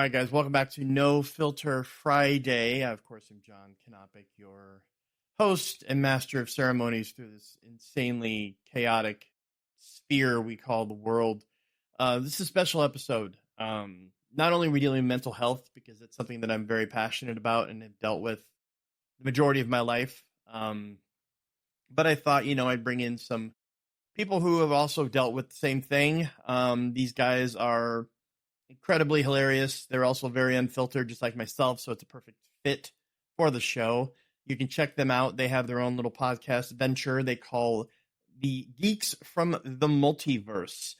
All right, guys, welcome back to No Filter Friday. I, of course, am John Knopick, your host and master of ceremonies through this insanely chaotic sphere we call the world. This is a special episode. Not only are we dealing with mental health, because it's something that I'm very passionate about and have dealt with the majority of my life, but I thought, I'd bring in some people who have also dealt with the same thing. These guys are incredibly hilarious. They're also very unfiltered, just like myself, so it's a perfect fit for the show. You can check them out. They have their own little podcast venture they call the Geeks from the Multiverse.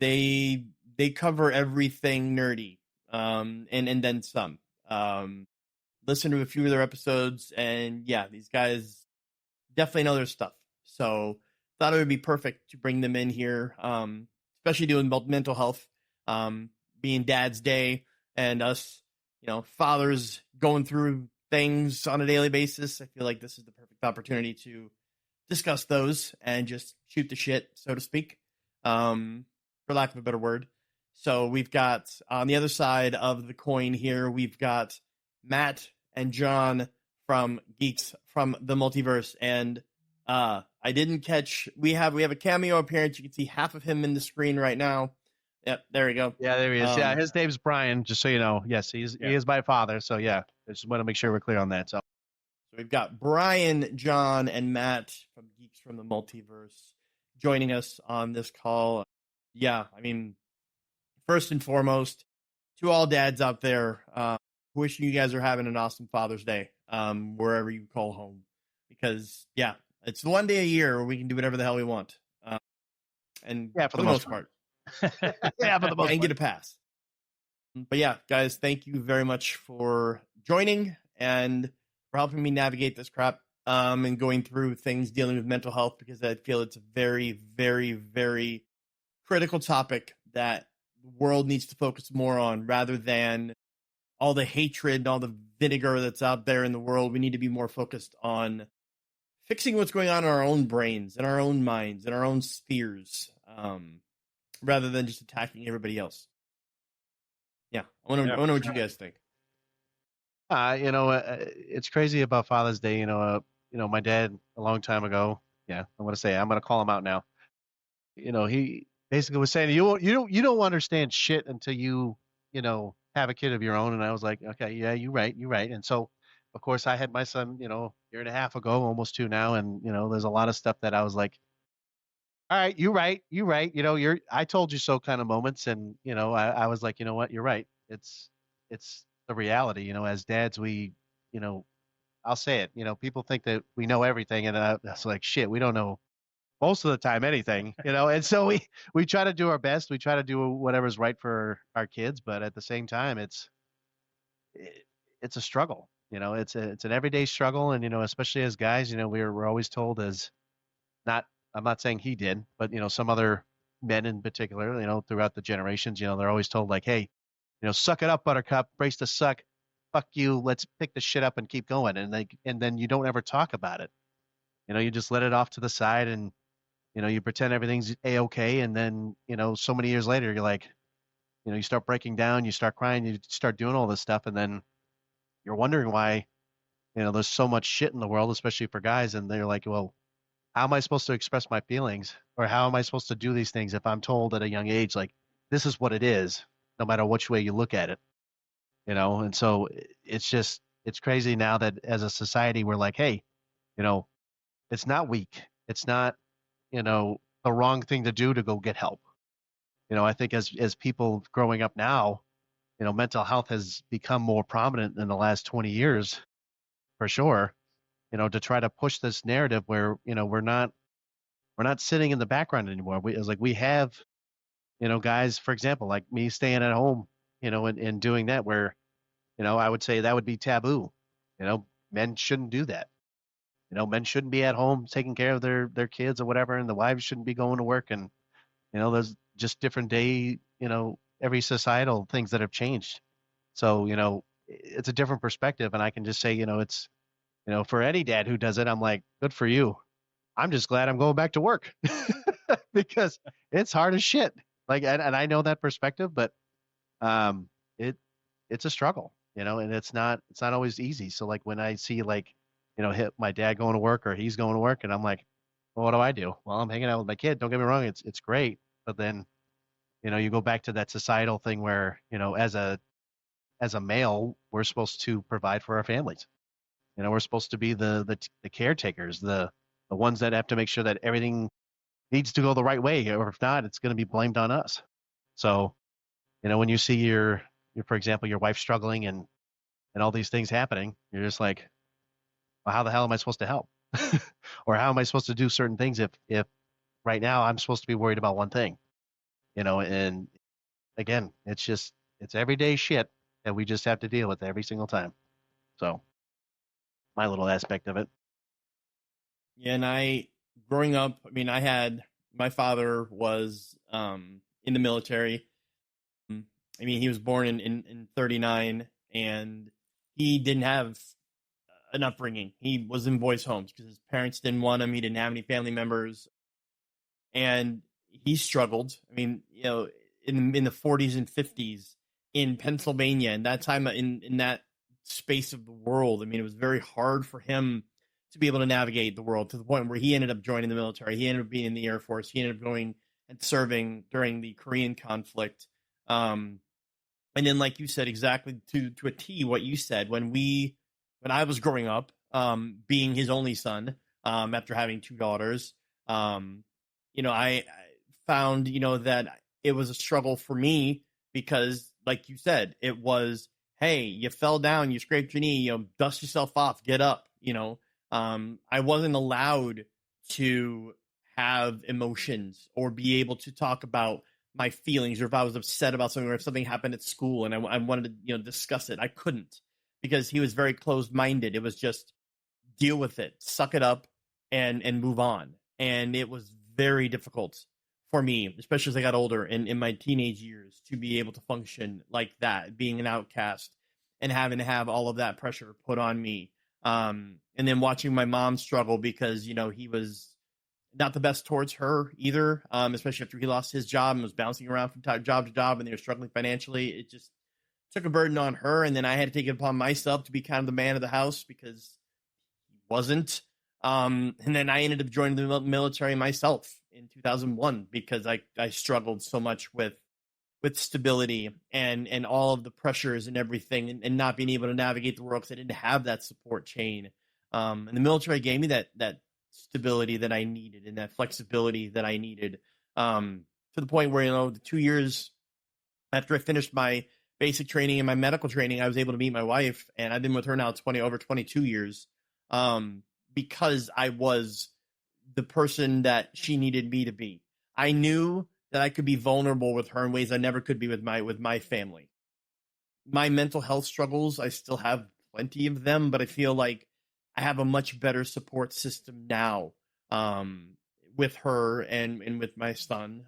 They cover everything nerdy, and then some. Listen to a few of their episodes, and yeah, these guys definitely know their stuff. So thought it would be perfect to bring them in here, especially doing mental health. Being Dad's Day and us, fathers going through things on a daily basis. I feel like this is the perfect opportunity to discuss those and just shoot the shit, so to speak, for lack of a better word. So we've got on the other side of the coin here, we've got Matt and John from Geeks from the Multiverse. And I didn't catch, we have a cameo appearance. You can see half of him in the screen right now. Yep, there we go. Yeah, there he is. Yeah, his name's Brian, just so you know. Yes, he is my father. So yeah, I just want to make sure we're clear on that. So we've got Brian, John, and Matt from Geeks from the Multiverse joining us on this call. Yeah, I mean, first and foremost, to all dads out there, wishing you guys are having an awesome Father's Day, wherever you call home. Because, yeah, it's the one day a year where we can do whatever the hell we want. And yeah, for the most part. Yeah, for the most part. And get a pass. But yeah, guys, thank you very much for joining and for helping me navigate this crap, and going through things dealing with mental health, because I feel it's a very, very, very critical topic that the world needs to focus more on, rather than all the hatred and all the vinegar that's out there in the world. We need to be more focused on fixing what's going on in our own brains, in our own minds, in our own spheres, rather than just attacking everybody else. Yeah, I want to know what you guys think. It's crazy about Father's Day. My dad a long time ago. Yeah, I'm gonna call him out now. He basically was saying you don't understand shit until you have a kid of your own. And I was like, okay, yeah, you're right. And so, of course, I had my son, year and a half ago, almost 2 now, and there's a lot of stuff that I was like, all right, you're right. I told you so kind of moments. And, I was like, you know what, you're right. It's the reality, as dads, we, I'll say it, people think that we know everything. And that's like, shit, we don't know most of the time anything, and so we try to do our best. We try to do whatever's right for our kids. But at the same time, it's a struggle, it's an everyday struggle. And, especially as guys, we're always told I'm not saying he did, but, some other men in particular, throughout the generations, they're always told like, hey, suck it up, buttercup, brace the suck, fuck you, let's pick the shit up and keep going. And then you don't ever talk about it. You just let it off to the side, and, you pretend everything's A-okay. And then, so many years later, you're like, you start breaking down, you start crying, you start doing all this stuff. And then you're wondering why, there's so much shit in the world, especially for guys. And they're like, well, how am I supposed to express my feelings, or how am I supposed to do these things if I'm told at a young age, like, this is what it is, no matter which way you look at it, And so it's crazy now that as a society, we're like, hey, it's not weak. It's not, the wrong thing to do to go get help. I think as people growing up now, mental health has become more prominent in the last 20 years, for sure, to try to push this narrative where, we're not sitting in the background anymore. We have, guys, for example, like me staying at home, and doing that, where, I would say that would be taboo. Men shouldn't do that. Men shouldn't be at home taking care of their kids or whatever, and the wives shouldn't be going to work. And, there's just different day, every societal things that have changed. So, it's a different perspective. And I can just say, it's, for any dad who does it, I'm like, good for you. I'm just glad I'm going back to work because it's hard as shit. Like, and I know that perspective, but um, it it's a struggle, and it's not always easy. So like when I see like, hit my dad going to work or he's going to work, and I'm like, well, what do I do? Well, I'm hanging out with my kid. Don't get me wrong, it's great, but then you go back to that societal thing where as a male, we're supposed to provide for our families. We're supposed to be the caretakers, the ones that have to make sure that everything needs to go the right way, or if not, it's going to be blamed on us. So, when you see for example, your wife struggling and all these things happening, you're just like, well, how the hell am I supposed to help? Or how am I supposed to do certain things if right now I'm supposed to be worried about one thing, and again, it's everyday shit that we just have to deal with every single time. So my little aspect of it. Yeah, and growing up, I mean, my father was in the military. I mean, he was born in 39, and he didn't have an upbringing. He was in boys' homes because his parents didn't want him. He didn't have any family members, and he struggled. I mean, in the 40s and 50s in Pennsylvania, and that time in that space of the world, I mean, it was very hard for him to be able to navigate the world, to the point where he ended up joining the military. He ended up being in the Air Force. He ended up going and serving during the Korean conflict. And then, like you said, exactly to a T, what you said, when I was growing up, being his only son, after having two daughters, I found, that it was a struggle for me because, like you said, it was, hey, you fell down, you scraped your knee, dust yourself off, get up. I wasn't allowed to have emotions or be able to talk about my feelings, or if I was upset about something, or if something happened at school and I wanted to, discuss it. I couldn't, because he was very closed minded. It was just deal with it, suck it up, and move on. And it was very difficult for me, especially as I got older and in my teenage years, to be able to function like that, being an outcast and having to have all of that pressure put on me. And then watching my mom struggle because, he was not the best towards her either, especially after he lost his job and was bouncing around from job to job, and they were struggling financially. It just took a burden on her, and then I had to take it upon myself to be kind of the man of the house because he wasn't. And then I ended up joining the military myself in 2001 because I struggled so much with stability and all of the pressures and everything, and not being able to navigate the world because I didn't have that support chain. And the military gave me that stability that I needed and that flexibility that I needed, to the point where, the 2 years after I finished my basic training and my medical training, I was able to meet my wife, and I've been with her now over 22 years, because I was the person that she needed me to be. I knew that I could be vulnerable with her in ways I never could be with my family. My mental health struggles, I still have plenty of them, but I feel like I have a much better support system now, with her and with my son.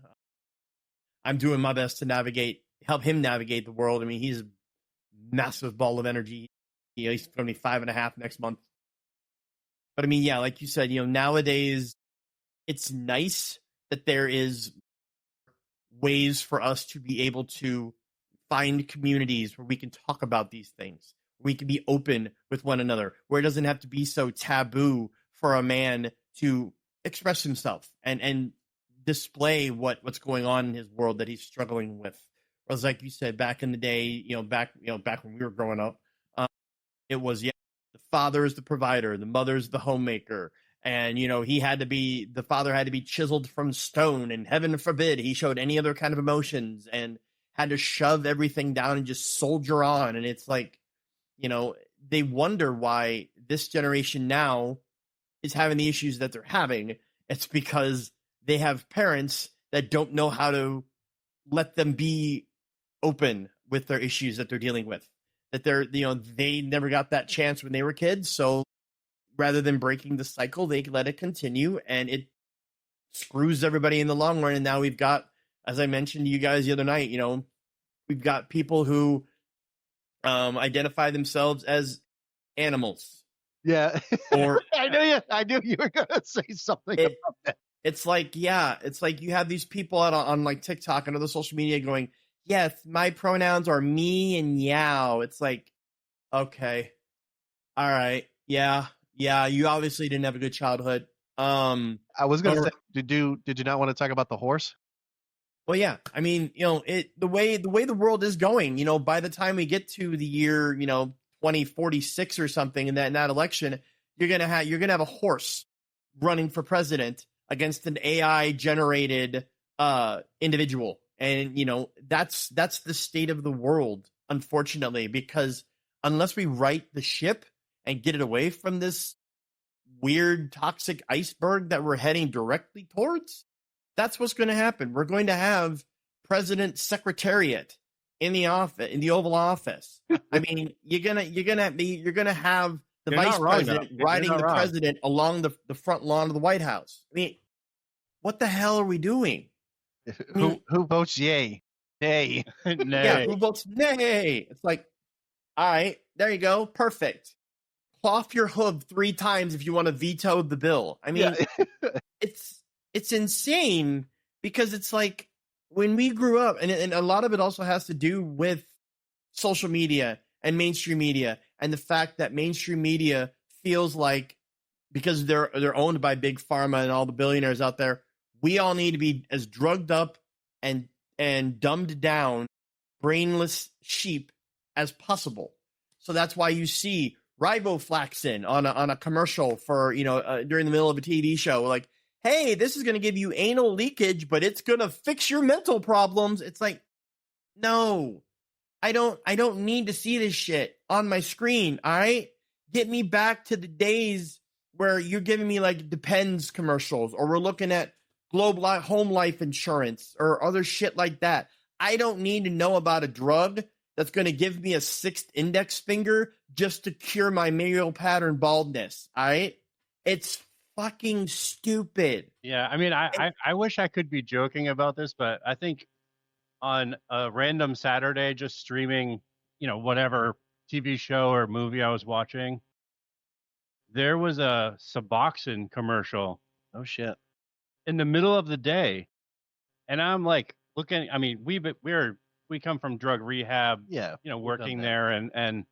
I'm doing my best to help him navigate the world. I mean, he's a massive ball of energy. He's going to be 5.5 next month. But I mean, yeah, like you said, nowadays it's nice that there is ways for us to be able to find communities where we can talk about these things. We can be open with one another, where it doesn't have to be so taboo for a man to express himself and display what's going on in his world that he's struggling with. Whereas, like you said, back in the day, back when we were growing up, it was, the father is the provider, the mother is the homemaker, and the father had to be chiseled from stone, and heaven forbid he showed any other kind of emotions, and had to shove everything down and just soldier on. And it's like, they wonder why this generation now is having the issues that they're having. It's because they have parents that don't know how to let them be open with their issues that they're dealing with. That they never got that chance when they were kids. So rather than breaking the cycle, they let it continue, and it screws everybody in the long run. And now we've got, as I mentioned to you guys the other night, we've got people who identify themselves as animals. Yeah. Or I knew you were gonna say something about that. It's like you have these people on like TikTok and other social media going, yes, my pronouns are me and yow. It's like, okay, all right, yeah, you obviously didn't have a good childhood. I was gonna say, did you not want to talk about the horse? Well, yeah, I mean, the way the world is going, by the time we get to the year, 2046 or something in that election, you're gonna have a horse running for president against an AI generated individual, and that's the state of the world, unfortunately, because unless we right the ship and get it away from this weird toxic iceberg that we're heading directly towards, that's what's going to happen. We're going to have President Secretariat in the office, in the Oval Office. I mean, you're gonna have the You're vice not wrong, president though. riding You're the not wrong. president along the front lawn of the White House. I mean, what the hell are we doing? Who votes yay? Nay. Yeah, who votes nay? It's like, all right, there you go, perfect. Cloth your hoof 3 times if you want to veto the bill. I mean, it's insane, because it's like when we grew up, and a lot of it also has to do with social media and mainstream media, and the fact that mainstream media feels like, because they're owned by big pharma and all the billionaires out there, we all need to be as drugged up and dumbed down, brainless sheep as possible. So that's why you see riboflaxin on a commercial for during the middle of a TV show, like, hey, this is going to give you anal leakage, but it's going to fix your mental problems. It's like, no, I don't need to see this shit on my screen. All right, get me back to the days where you're giving me like Depends commercials, or we're looking at Globe Home Life Insurance or other shit like that. I don't need to know about a drug that's going to give me a 6th index finger just to cure my male pattern baldness. All right, it's fucking stupid. Yeah, I mean, I wish I could be joking about this, but I think on a random Saturday, just streaming, whatever TV show or movie I was watching, there was a Suboxone commercial. Oh shit. In the middle of the day, and I'm like looking. I mean, we come from drug rehab, Yeah. working there, and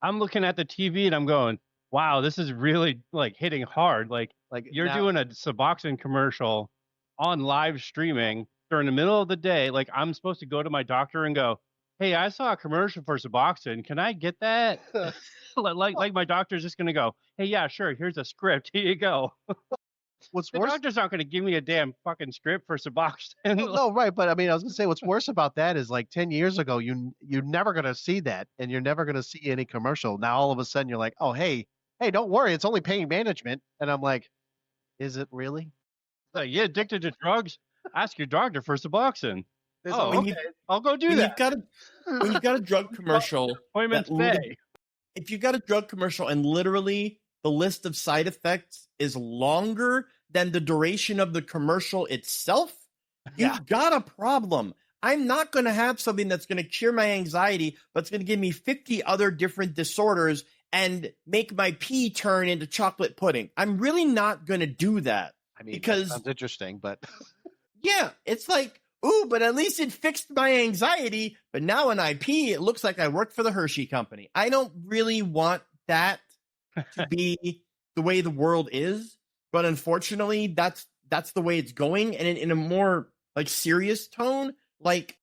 I'm looking at the TV and I'm going, wow, this is really like hitting hard. Like you're doing a Suboxone commercial on live streaming during the middle of the day. Like I'm supposed to go to my doctor and go, hey, I saw a commercial for Suboxone. Can I get that? like my doctor's just going to go, hey, yeah, sure. Here's a script. Here you go. What's The worse? doctor's not going to give me a damn fucking script for Suboxone. No, right, but I mean, I was gonna say what's worse about that is like 10 years ago, you're never gonna see that, and you're never gonna see any commercial. Now all of a sudden you're like, oh hey, don't worry, it's only pain management, and I'm like, is it really? Like, you addicted to drugs? Ask your doctor for Suboxone. I'll go do that. When you've got a drug commercial, Appointments pay. If you've got a drug commercial and literally the list of side effects is longer than the duration of the commercial itself, you've got a problem. I'm not going to have something that's going to cure my anxiety, but it's going to give me 50 other different disorders and make my pee turn into chocolate pudding. I'm really not going to do that. I mean, because that sounds interesting, but yeah, it's like, ooh, but at least it fixed my anxiety. But now when I pee, it looks like I work for the Hershey Company. I don't really want that to be the way the world is, but unfortunately, that's the way it's going. And in a more like serious tone, like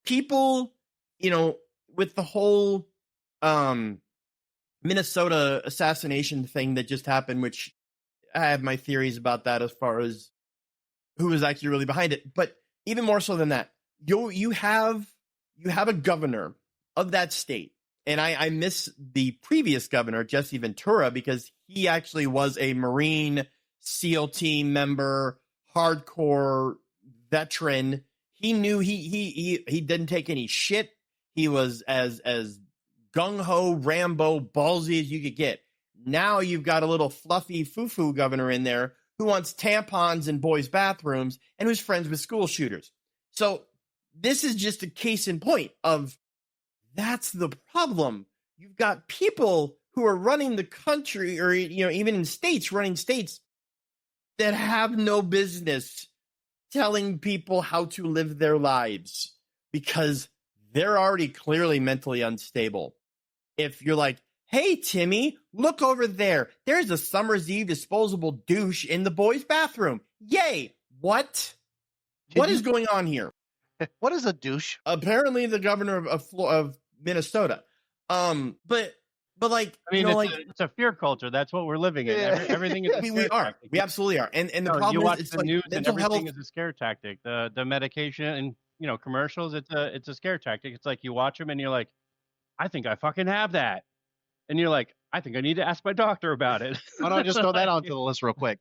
people, with the whole Minnesota assassination thing that just happened, which I have my theories about that as far as who is actually really behind it. But even more so than that, you have a governor of that state. And I miss the previous governor, Jesse Ventura, because he actually was a Marine SEAL team member, hardcore veteran. He knew he didn't take any shit. He was as gung-ho, Rambo, ballsy as you could get. Now you've got a little fluffy foo-foo governor in there who wants tampons in boys' bathrooms and who's friends with school shooters. So this is just a case in point of that's the problem. You've got people who are running the country, or even in states, running states that have no business telling people how to live their lives, because they're already clearly mentally unstable. If you're like, hey, Timmy, look over there. There's a Summer's Eve disposable douche in the boys' bathroom. Yay. What? What is going on here? What is a douche? Apparently the governor of Minnesota. But like, I mean, you know, it's a fear culture. That's what we're living in. Everything is a we are. tactic. We absolutely are. And the you problem watch is, it's the like news and everything health is a scare tactic. The medication and, you know, commercials, it's a scare tactic. It's like you watch them and you're like, I think I fucking have that. And you're like, I think I need to ask my doctor about it. Why don't I just throw that onto the list real quick?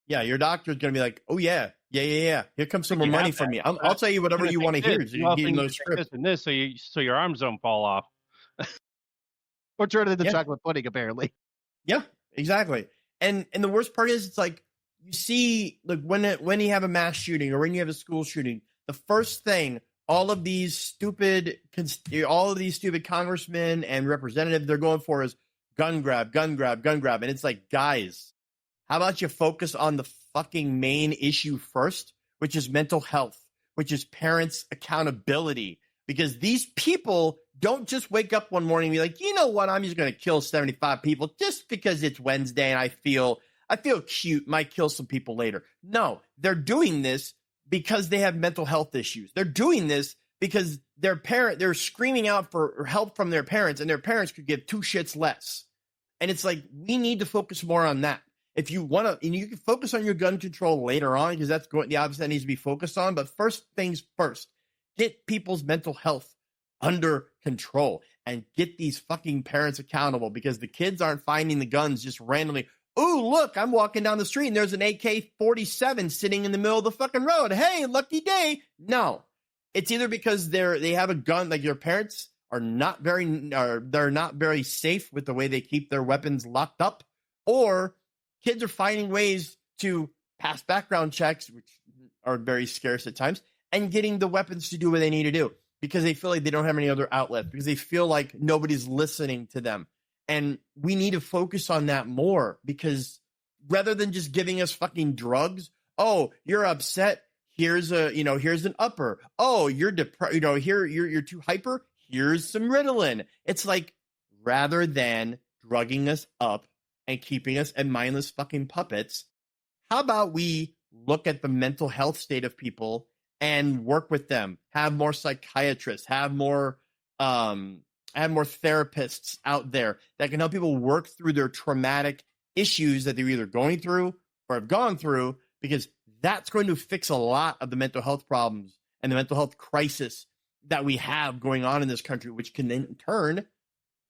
Yeah, your doctor's going to be like, oh, yeah. Here comes some more money from me. I'll tell you whatever you want to hear. You give no script. This and this, so your arms don't fall off. Or turn it into chocolate pudding, apparently. Yeah, exactly. And the worst part is, it's like, you see, like, when you have a mass shooting or when you have a school shooting, the first thing all of these stupid congressmen and representatives, they're going for is gun grab. And it's like, guys, how about you focus on the fucking main issue first, which is mental health, which is parents' accountability, because these people don't just wake up one morning and be like, you know what, I'm just going to kill 75 people just because it's Wednesday and I feel cute, might kill some people later. No, they're doing this because they have mental health issues. They're doing this because they're screaming out for help from their parents, and their parents could give two shits less. And it's like, we need to focus more on that. If you want to, and you can focus on your gun control later on, because that's the obvious that needs to be focused on. But first things first, get people's mental health under control and get these fucking parents accountable, because the kids aren't finding the guns just randomly. Oh, look, I'm walking down the street and there's an AK-47 sitting in the middle of the fucking road. Hey, lucky day. No, it's either because they have a gun, like your parents are they're not very safe with the way they keep their weapons locked up, or kids are finding ways to pass background checks, which are very scarce at times, and getting the weapons to do what they need to do because they feel like they don't have any other outlet, because they feel like nobody's listening to them. And we need to focus on that more, because rather than just giving us fucking drugs, oh, you're upset, here's an upper. Oh, you're depressed, you're too hyper, here's some Ritalin. It's like, rather than drugging us up and keeping us as mindless fucking puppets, how about we look at the mental health state of people and work with them, have more psychiatrists, have more therapists out there that can help people work through their traumatic issues that they're either going through or have gone through, because that's going to fix a lot of the mental health problems and the mental health crisis that we have going on in this country, which can then in turn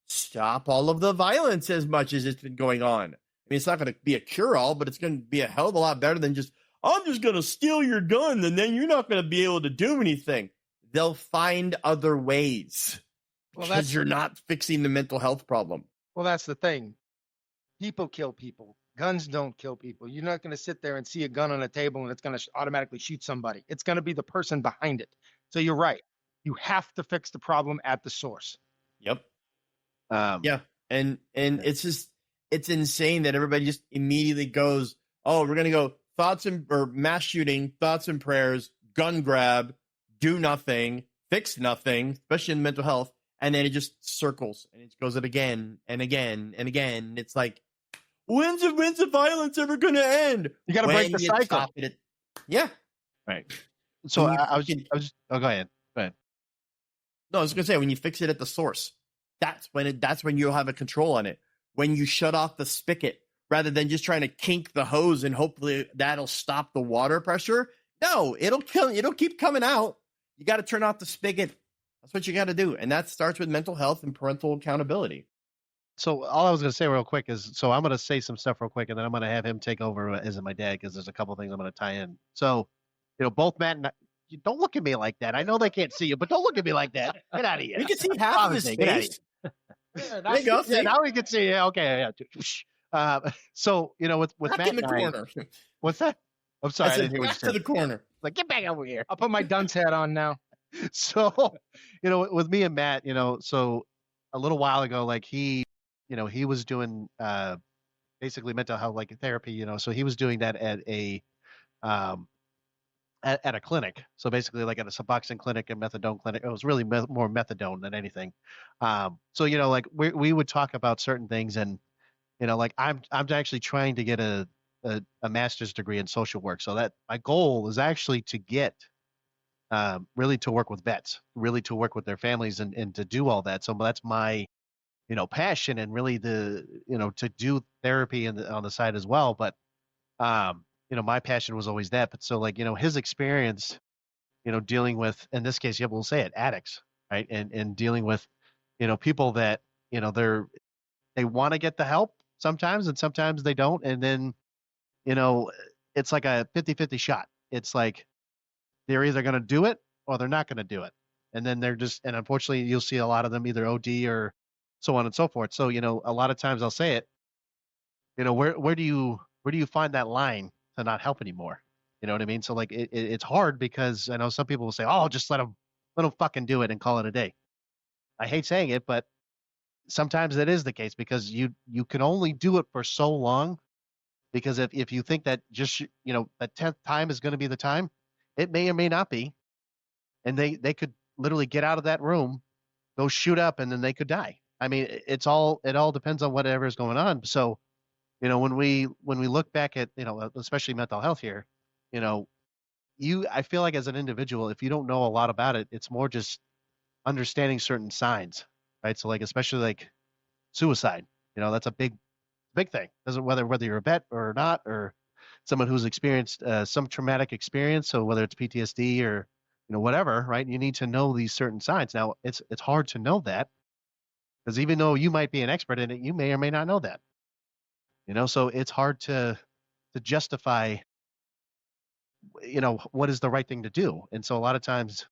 stop all of the violence as much as it's been going on. I mean, it's not going to be a cure-all, but it's going to be a hell of a lot better than just, I'm just going to steal your gun and then you're not going to be able to do anything. They'll find other ways, because you're not fixing the mental health problem. Well, that's the thing. People kill people. Guns don't kill people. You're not going to sit there and see a gun on a table and it's going to automatically shoot somebody. It's going to be the person behind it. So you're right. You have to fix the problem at the source. Yep. Yeah. And it's insane that everybody just immediately goes, oh, we're going to go mass shooting, thoughts and prayers, gun grab, do nothing, fix nothing, especially in mental health. And then it just circles and it goes it again and again and again. It's like, when's the violence ever going to end? You got to break the cycle. Yeah. Right. So go ahead. No, I was going to say, when you fix it at the source, that's when you'll have a control on it. When you shut off the spigot, rather than just trying to kink the hose and hopefully that'll stop the water pressure. No, it'll keep coming out. You got to turn off the spigot. That's what you got to do. And that starts with mental health and parental accountability. So all I was going to say real quick is, so I'm going to say some stuff real quick, and then I'm going to have him take over as my dad, because there's a couple things I'm going to tie in. So, both Matt and you don't look at me like that. I know they can't see you, but don't look at me like that. Get out of here. You can see half of his face. There you go. Yeah, now we can see. Yeah, okay. Yeah. So, with Matt in the corner. What's that? I'm sorry. I didn't hear what you said. To the corner. Like, get back over here. I'll put my dunce hat on now. So, with me and Matt, so a little while ago, like he was doing basically mental health, like therapy, so he was doing that at at a clinic. So basically, like at a Suboxone clinic and methadone clinic. It was really more methadone than anything. So like we would talk about certain things, and like I'm actually trying to get a master's degree in social work. So that my goal is actually to get really to work with vets, really to work with their families, and to do all that. So that's my passion, and really to do therapy on the side as well. But my passion was always that. But so like his experience, dealing with, in this case, yeah, we'll say it, addicts, right, and dealing with people that they want to get the help sometimes, and sometimes they don't, and then it's like a 50-50 shot. It's like they're either going to do it or they're not going to do it. And then and unfortunately, you'll see a lot of them either OD or so on and so forth. So, a lot of times I'll say it, where do you find that line to not help anymore? You know what I mean? So like, it's hard because I know some people will say, oh, just let them fucking do it and call it a day. I hate saying it, but sometimes that is the case, because you can only do it for so long. Because if you think that just, that 10th time is going to be the time, it may or may not be. And they could literally get out of that room, go shoot up, and then they could die. I mean, it all depends on whatever is going on. So, when we look back at, especially mental health here, I feel like as an individual, if you don't know a lot about it, it's more just understanding certain signs, right? So like, especially like suicide, that's a big thing. Doesn't whether you're a vet or not, or someone who's experienced some traumatic experience. So whether it's PTSD or whatever, right? You need to know these certain signs. Now it's hard to know that, because even though you might be an expert in it, you may or may not know that. So it's hard to justify what is the right thing to do. And so a lot of times,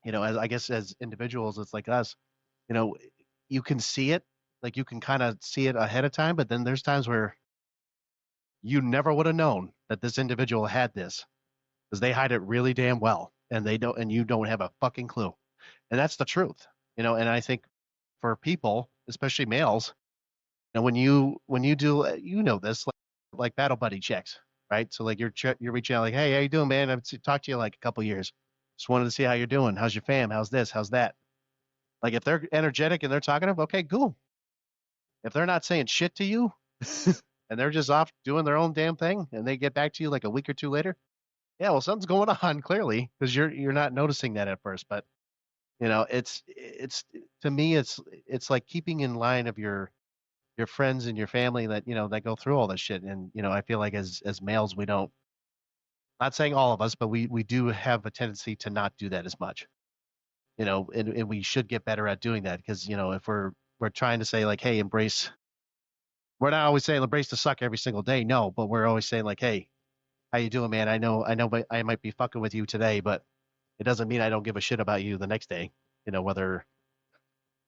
as I guess as individuals, it's like us, you can see it, like you can kind of see it ahead of time, but then there's times where you never would have known that this individual had this, because they hide it really damn well, and you don't have a fucking clue. And that's the truth. And I think for people, especially males, when you do, this, like battle buddy checks, right? So like you're reaching out like, hey, how you doing, man? I've talked to you like a couple years. Just wanted to see how you're doing. How's your fam? How's this? How's that? Like if they're energetic and they're talkative, okay, cool. If they're not saying shit to you and they're just off doing their own damn thing, and they get back to you like a week or two later, yeah, well, something's going on clearly, because you're not noticing that at first. But it's to me, it's like keeping in line of your friends and your family that that go through all this shit. And I feel like as males, we don't, not saying all of us, but we do have a tendency to not do that as much. And we should get better at doing that, because if we're trying to say like, hey, embrace, we're not always saying embrace the suck every single day, no, but we're always saying like, hey, how you doing, man? I know I might be fucking with you today, but it doesn't mean I don't give a shit about you the next day, whether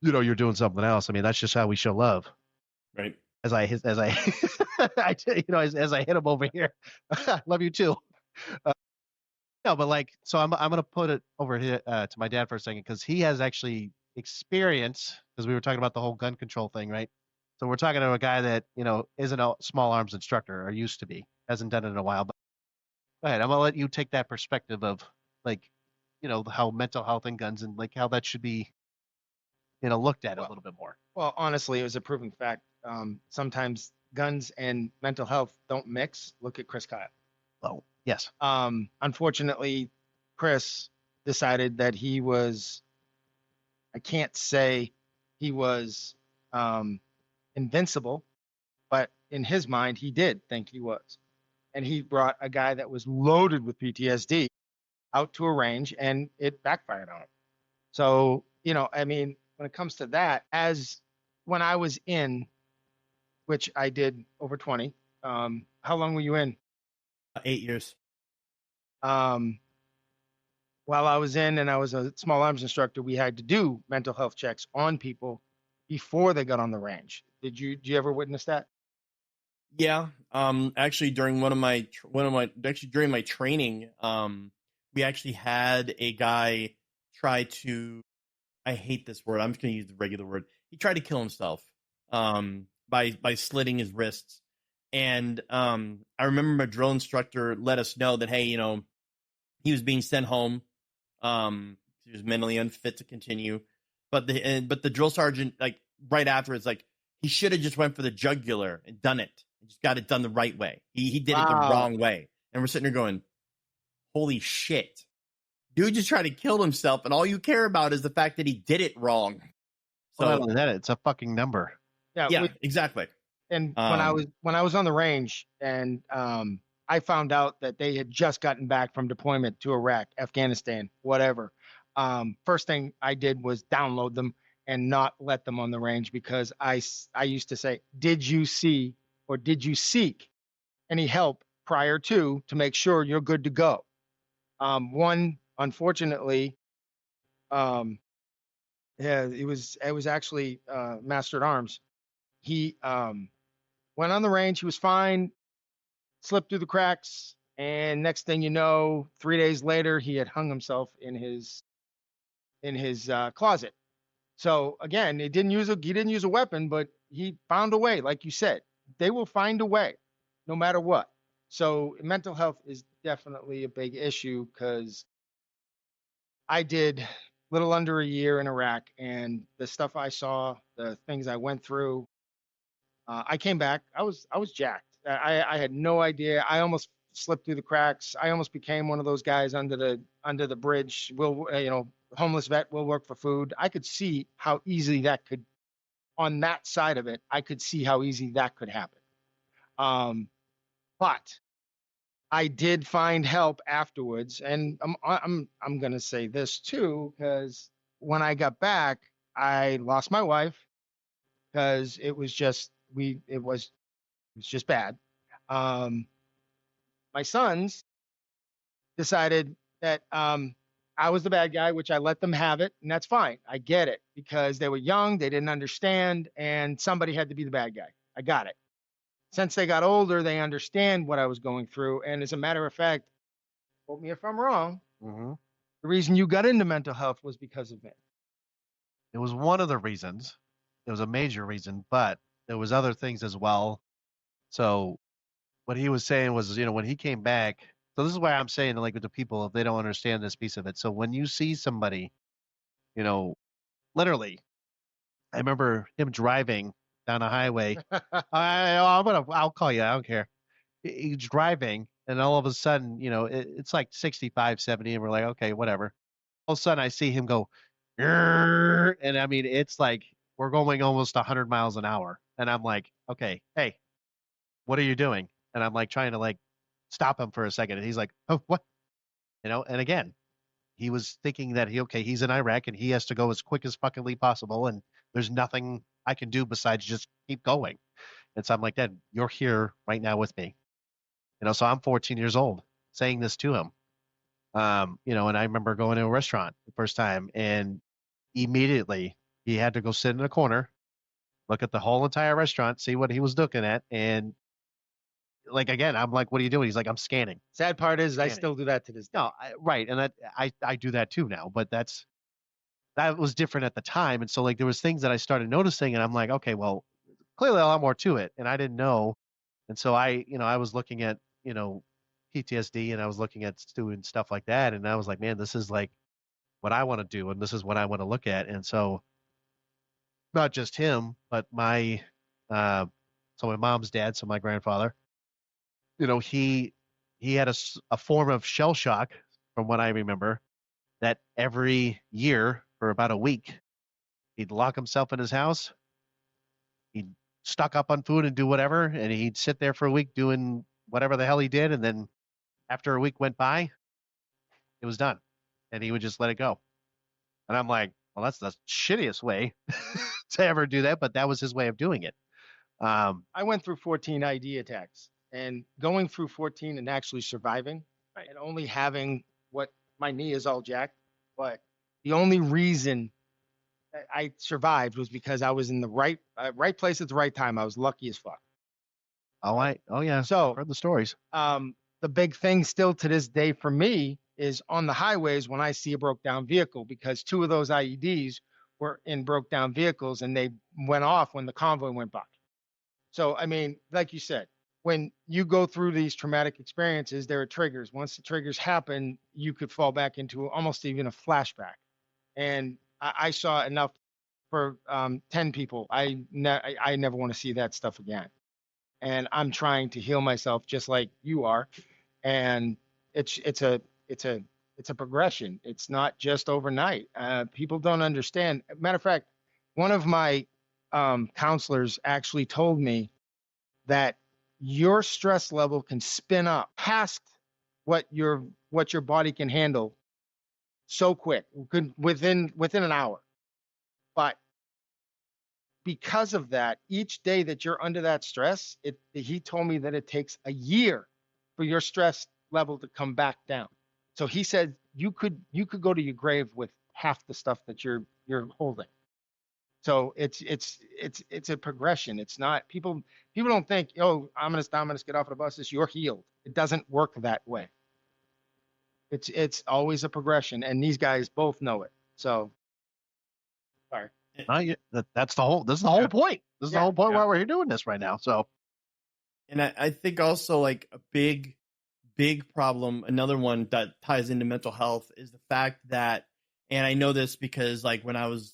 you're doing something else. I mean, that's just how we show love. Right. As I as I hit him over here. Love you too. No, but like, so I'm gonna put it over here to my dad for a second, because he has actually experience, because we were talking about the whole gun control thing, right? So we're talking to a guy that isn't a small arms instructor, or used to be, hasn't done it in a while. But go ahead, I'm gonna let you take that perspective of like, how mental health and guns, and like how that should be, looked at a little bit more. Well, honestly, it was a proven fact. Sometimes guns and mental health don't mix. Look at Chris Kyle. Oh, yes. Unfortunately, Chris decided that he was, I can't say he was invincible, but in his mind, he did think he was. And he brought a guy that was loaded with PTSD out to a range, and it backfired on him. So, I mean, when it comes to that, as when I was in, which I did over 20, how long were you in? 8 years. While I was in, and I was a small arms instructor, we had to do mental health checks on people before they got on the range. Did you ever witness that? Yeah. Actually, during during my training, we actually had a guy try to, I hate this word, I'm just going to use the regular word. He tried to kill himself by slitting his wrists. And I remember my drill instructor let us know that, hey, he was being sent home. He was mentally unfit to continue. But the drill sergeant, like right afterwards, like he should have just went for the jugular and done it. Just got it done the right way. He did it the wrong way. And we're sitting there going, holy shit. Dude just tried to kill himself, and all you care about is the fact that he did it wrong. So well, not only that, it's a fucking number. Yeah, exactly. And when I was on the range, and I found out that they had just gotten back from deployment to Iraq, Afghanistan, whatever. First thing I did was download them and not let them on the range, because I used to say, did you see or did you seek any help prior to make sure you're good to go? One, unfortunately, yeah, it was actually Master at Arms. He went on the range. He was fine, slipped through the cracks, and next thing you know, 3 days later, he had hung himself in his closet. So again, he didn't use a weapon, but he found a way. Like you said, they will find a way, no matter what. So mental health is definitely a big issue, because I did little under a year in Iraq, and the stuff I saw, the things I went through. I came back. I was jacked. I had no idea. I almost slipped through the cracks. I almost became one of those guys under the bridge. Homeless vet will work for food. I could see how easily that could, on that side of it, I could see how easy that could happen. But I did find help afterwards, and I'm gonna say this too, because when I got back, I lost my wife, because it was just bad. My sons decided that I was the bad guy, which I let them have it, and that's fine. I get it, because they were young, they didn't understand, and somebody had to be the bad guy. I got it. Since they got older, they understand what I was going through, and as a matter of fact, quote me if I'm wrong, Mm-hmm. the reason you got into mental health was because of it. It was one of the reasons. It was a major reason, but there was other things as well. So what he was saying was, when he came back, so this is why I'm saying, like, with the people, if they don't understand this piece of it. So when you see somebody, literally, I remember him driving down a highway. I'll call you. I don't care. He's driving, and all of a sudden, it's like 65, 70, and we're like, okay, whatever. All of a sudden, I see him go, "Grrr," and I mean, it's like we're going almost 100 miles an hour, and I'm like, okay, hey, what are you doing? And I'm like trying to like stop him for a second, and he's like, oh, what? And again, he was thinking that he's in Iraq and he has to go as quick as fuckingly possible, and there's nothing I can do besides just keep going. And so I'm like, Dad, you're here right now with me. So I'm 14 years old saying this to him. And I remember going to a restaurant the first time, and immediately he had to go sit in a corner, look at the whole entire restaurant, see what he was looking at. And like, again, I'm like, what are you doing? He's like, I'm scanning. Sad part is I still do that to this day. No, right. And that I do that too now, but that was different at the time. And so like, there was things that I started noticing, and I'm like, okay, well, clearly a lot more to it. And I didn't know. And so I was looking at, PTSD, and I was looking at doing stuff like that. And I was like, man, this is like what I want to do. And this is what I want to look at. And so not just him, but my mom's dad, so my grandfather, he had a form of shell shock, from what I remember, that every year for about a week, he'd lock himself in his house. He'd stock up on food and do whatever, and he'd sit there for a week doing whatever the hell he did. And then after a week went by, it was done, and he would just let it go. And I'm like, well, that's the shittiest way to ever do that, but that was his way of doing it. I went through 14 ID attacks, and going through 14 and actually surviving, right, and only having what my knee is all jacked. But the only reason that I survived was because I was in the right place at the right time. I was lucky as fuck. Oh yeah. So I've heard the stories. The big thing still to this day for me is on the highways when I see a broke down vehicle, because 2 of those IEDs were in broke down vehicles, and they went off when the convoy went by. So, I mean, like you said, when you go through these traumatic experiences, there are triggers. Once the triggers happen, you could fall back into almost even a flashback. And I saw enough for 10 people. I never want to see that stuff again. And I'm trying to heal myself just like you are. And it's a progression. It's not just overnight. People don't understand. Matter of fact, one of my counselors actually told me that your stress level can spin up past what your body can handle so quick, within an hour. But because of that, each day that you're under that stress, he told me that it takes a year for your stress level to come back down. So he said you could go to your grave with half the stuff that you're holding. So it's a progression. It's not people don't think, oh, I'm gonna get off the bus. You're healed. It doesn't work that way. It's always a progression, and these guys both know it. So, sorry. That's the whole. This is the whole point. This is the whole point why we're here doing this right now. So, and I think also like a big problem, another one that ties into mental health is the fact that, and I know this because like when I was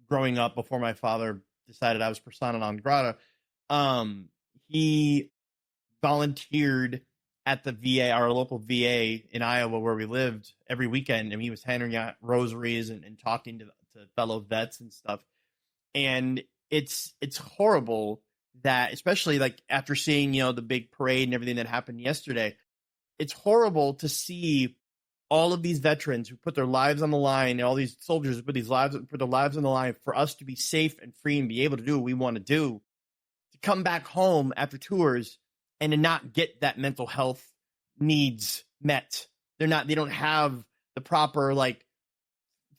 growing up before my father decided I was persona non grata, he volunteered at the VA, our local VA in Iowa where we lived every weekend, and he was handing out rosaries and talking to fellow vets and stuff. And it's horrible that, especially like after seeing, the big parade and everything that happened yesterday, it's horrible to see all of these veterans who put their lives on the line, and all these soldiers who put their lives on the line for us to be safe and free and be able to do what we want to do, to come back home after tours and to not get that mental health needs met. They don't have the proper like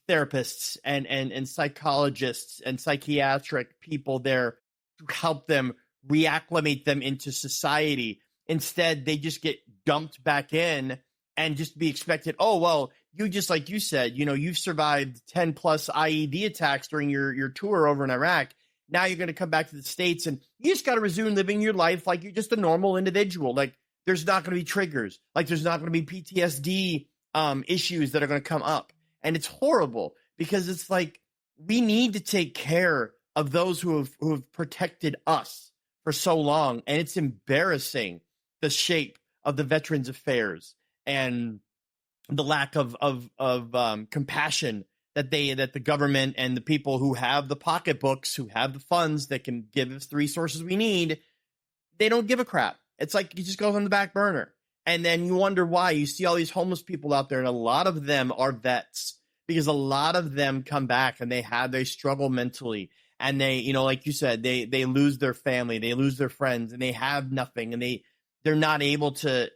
therapists and psychologists and psychiatric people there to help them reacclimate them into society. Instead, they just get dumped back in and just be expected, oh, well, you just like you said, you've survived 10 plus IED attacks during your tour over in Iraq. Now you're going to come back to the States and you just got to resume living your life like you're just a normal individual. Like there's not going to be triggers. Like there's not going to be PTSD issues that are going to come up. And it's horrible because it's like we need to take care of those who have protected us for so long. And it's embarrassing the shape of the Veterans Affairs and the lack of compassion that the government and the people who have the pocketbooks, who have the funds that can give us the resources we need, they don't give a crap. It's like it just goes on the back burner. And then you wonder why. You see all these homeless people out there, and a lot of them are vets because a lot of them come back and they struggle mentally. And they, like you said, they lose their family, they lose their friends, and they have nothing, and they're not able to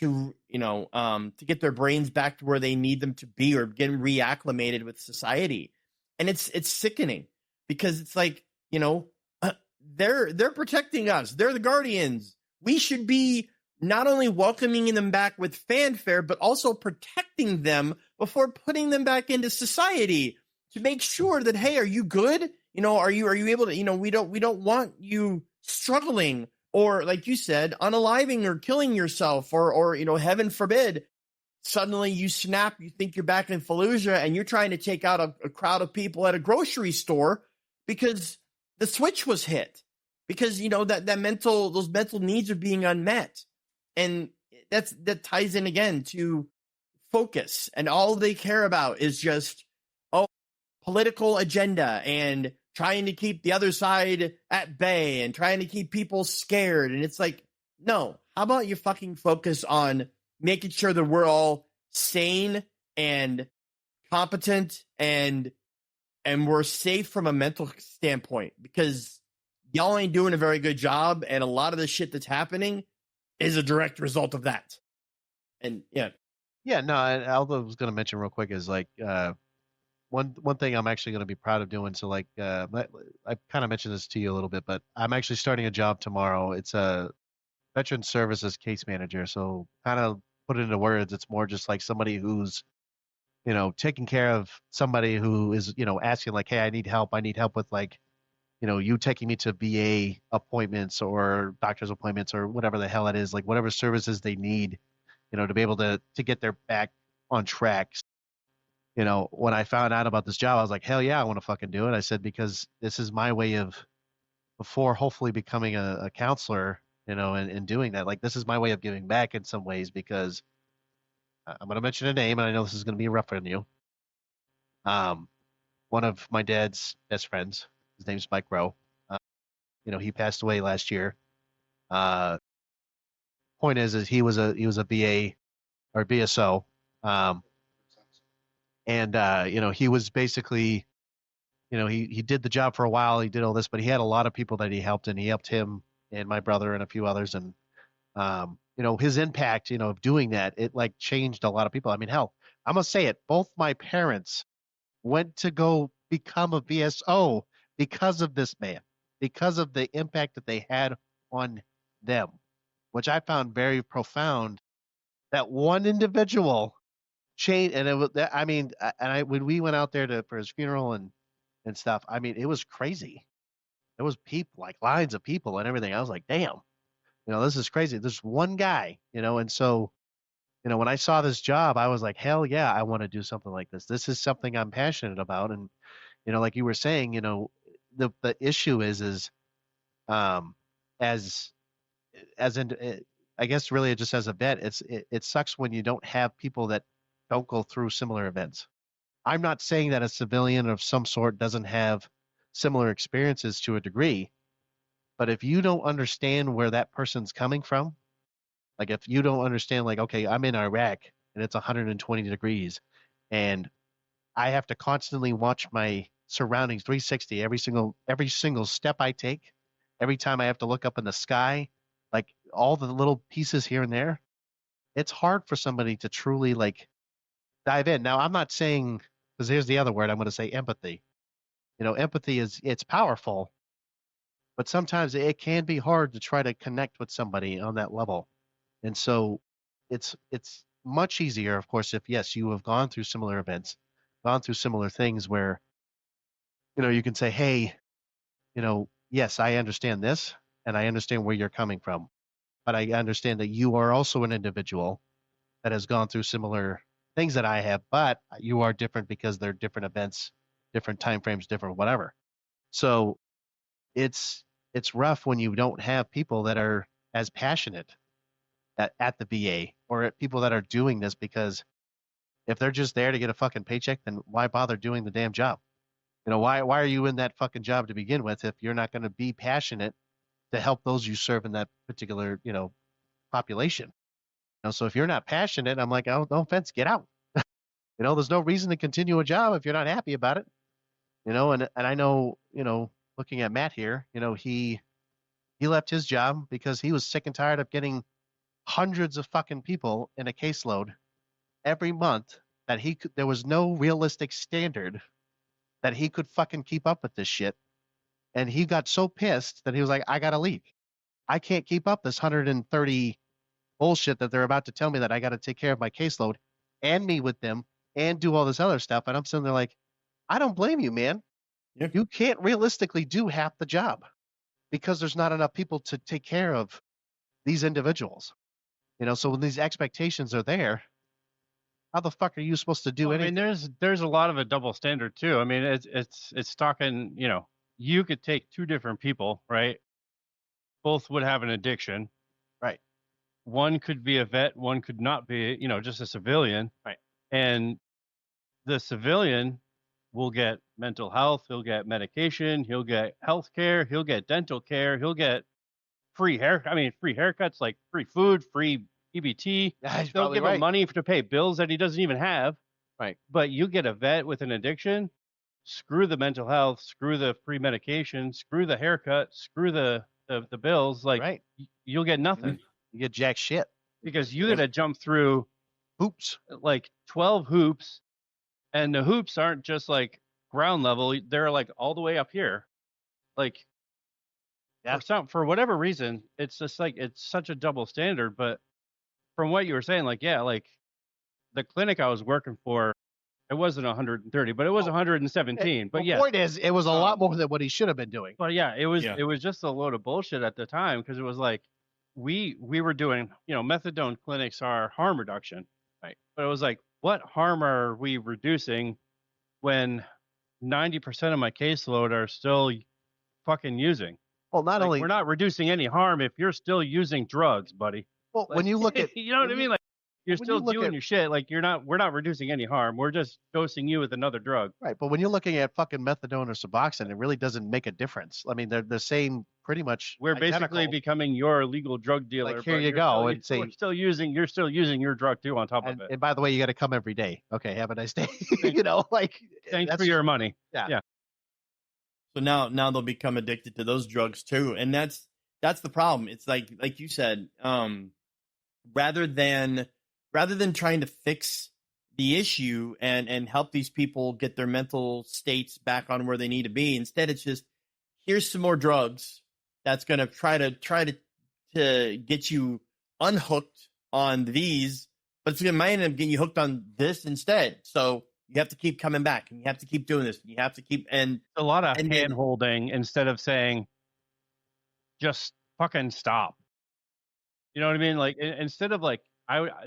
get their brains back to where they need them to be or get reacclimated with society. And it's sickening because it's like, they're protecting us. They're the guardians. We should be not only welcoming them back with fanfare, but also protecting them before putting them back into society to make sure that, hey, are you good? Are you able to, we don't want you struggling or, like you said, unaliving or killing yourself or heaven forbid, suddenly you snap, you think you're back in Fallujah and you're trying to take out a crowd of people at a grocery store because the switch was hit, because, those mental needs are being unmet. And that ties in again to focus, and all they care about is just, political agenda and trying to keep the other side at bay and trying to keep people scared. And it's like, no, how about you fucking focus on making sure that we're all sane and competent and we're safe from a mental standpoint, because y'all ain't doing a very good job. And a lot of the shit that's happening is a direct result of that. And no, and I was going to mention real quick is like, one thing I'm actually going to be proud of doing. So like, I kind of mentioned this to you a little bit, but I'm actually starting a job tomorrow. It's a veteran services case manager. So kind of put it into words, it's more just like somebody who's, taking care of somebody who is, asking like, hey, I need help with like, you taking me to VA appointments or doctor's appointments or whatever the hell it is, like whatever services they need, to be able to get their back on track. When I found out about this job, I was like, hell yeah, I want to fucking do it. I said, because this is my way of, before hopefully becoming a counselor, and doing that, like, this is my way of giving back in some ways, because I'm going to mention a name, and I know this is going to be rough on you. One of my dad's best friends, his name's Mike Rowe. He passed away last year. Point is he was a BA or BSO. He was basically, he did the job for a while. He did all this, but he had a lot of people that he helped, and he helped him and my brother and a few others. And, his impact, of doing that, it like changed a lot of people. I mean, hell, I'm going to say it. Both my parents went to go become a BSO because of this man, because of the impact that they had on them, which I found very profound. That one individual changed, and it was that. I mean, when we went out there for his funeral and stuff, I mean, it was crazy. There was people, like lines of people and everything. I was like, damn, this is crazy. There's one guy, and so, when I saw this job, I was like, hell yeah, I want to do something like this. This is something I'm passionate about. And, like you were saying, the issue is, as in, I guess really just as a vet, it sucks when you don't have people that don't go through similar events. I'm not saying that a civilian of some sort doesn't have similar experiences to a degree, but if you don't understand where that person's coming from, like if you don't understand, like, okay, I'm in Iraq and it's 120 degrees and I have to constantly watch my surroundings 360 every single step I take, every time I have to look up in the sky, like all the little pieces here and there, it's hard for somebody to truly like dive in. Now, I'm not saying, because here's the other word, I'm going to say empathy. Empathy it's powerful, but sometimes it can be hard to try to connect with somebody on that level. And so it's much easier, of course, if yes, you have gone through similar events, gone through similar things where, you can say, hey, yes, I understand this and I understand where you're coming from, but I understand that you are also an individual that has gone through similar things that I have, but you are different because they're different events, different time frames, different whatever. So it's rough when you don't have people that are as passionate at the VA or at people that are doing this, because if they're just there to get a fucking paycheck, then why bother doing the damn job? Why are you in that fucking job to begin with if you're not going to be passionate to help those you serve in that particular, population? So if you're not passionate, I'm like, oh, no offense, get out. There's no reason to continue a job if you're not happy about it. And I know, looking at Matt here, he left his job because he was sick and tired of getting hundreds of fucking people in a caseload every month that there was no realistic standard that he could fucking keep up with this shit. And he got so pissed that he was like, I got to leave. I can't keep up this 130 bullshit that they're about to tell me that I got to take care of my caseload and meet with them and do all this other stuff. And I'm sitting there like, I don't blame you, man. Yep. You can't realistically do half the job because there's not enough people to take care of these individuals. So when these expectations are there, how the fuck are you supposed to do anything? I mean, there's a lot of a double standard too. I mean, it's talking, you could take two different people, right? Both would have an addiction. Right. One could be a vet, one could not be, just a civilian. Right. And the civilian will get mental health, he'll get medication, he'll get health care, he'll get dental care, he'll get free haircuts, like free food, free EBT. Yeah, they'll give him money to pay bills that he doesn't even have. Right. But you get a vet with an addiction, screw the mental health, screw the free medication, screw the haircut, screw the bills. Like, right. You'll get nothing. You get jack shit. Because you got to jump through hoops, like 12 hoops. And the hoops aren't just like ground level. They're like all the way up here. Like, yeah. For whatever reason, it's just like, it's such a double standard. But from what you were saying, like, yeah, like the clinic I was working for, It wasn't 130, but it was 117. But the yeah, point is, it was a lot more than what he should have been doing. but yeah, it was just a load of bullshit at the time, because it was like we were doing, methadone clinics are harm reduction, right? But it was like, what harm are we reducing when 90% of my caseload are still fucking using? Well, not only we're not reducing any harm if you're still using drugs, buddy. well, when you look at you know what I mean? Like, you're when still you look doing at- your shit. Like, we're not reducing any harm. We're just dosing you with another drug. right, but when you're looking at fucking methadone or Suboxone, it really doesn't make a difference. I mean, they're the same, pretty much. We're basically identical. becoming your legal drug dealer. Like, here but you you're go, still- and say- you're still using your drug too on top of it. And by the way, you got to come every day. Okay, have a nice day. you know, like Thanks that's for your money. So now they'll become addicted to those drugs too, and that's the problem. It's like you said, rather than trying to fix the issue and help these people get their mental states back on where they need to be, instead it's just, here's some more drugs that's going to try to get you unhooked on these, but it might end up getting you hooked on this instead. So you have to keep coming back, and you have to keep doing this. You have to keep, and A lot of And hand then- holding instead of saying, just fucking stop. You know what I mean? Like, instead of like,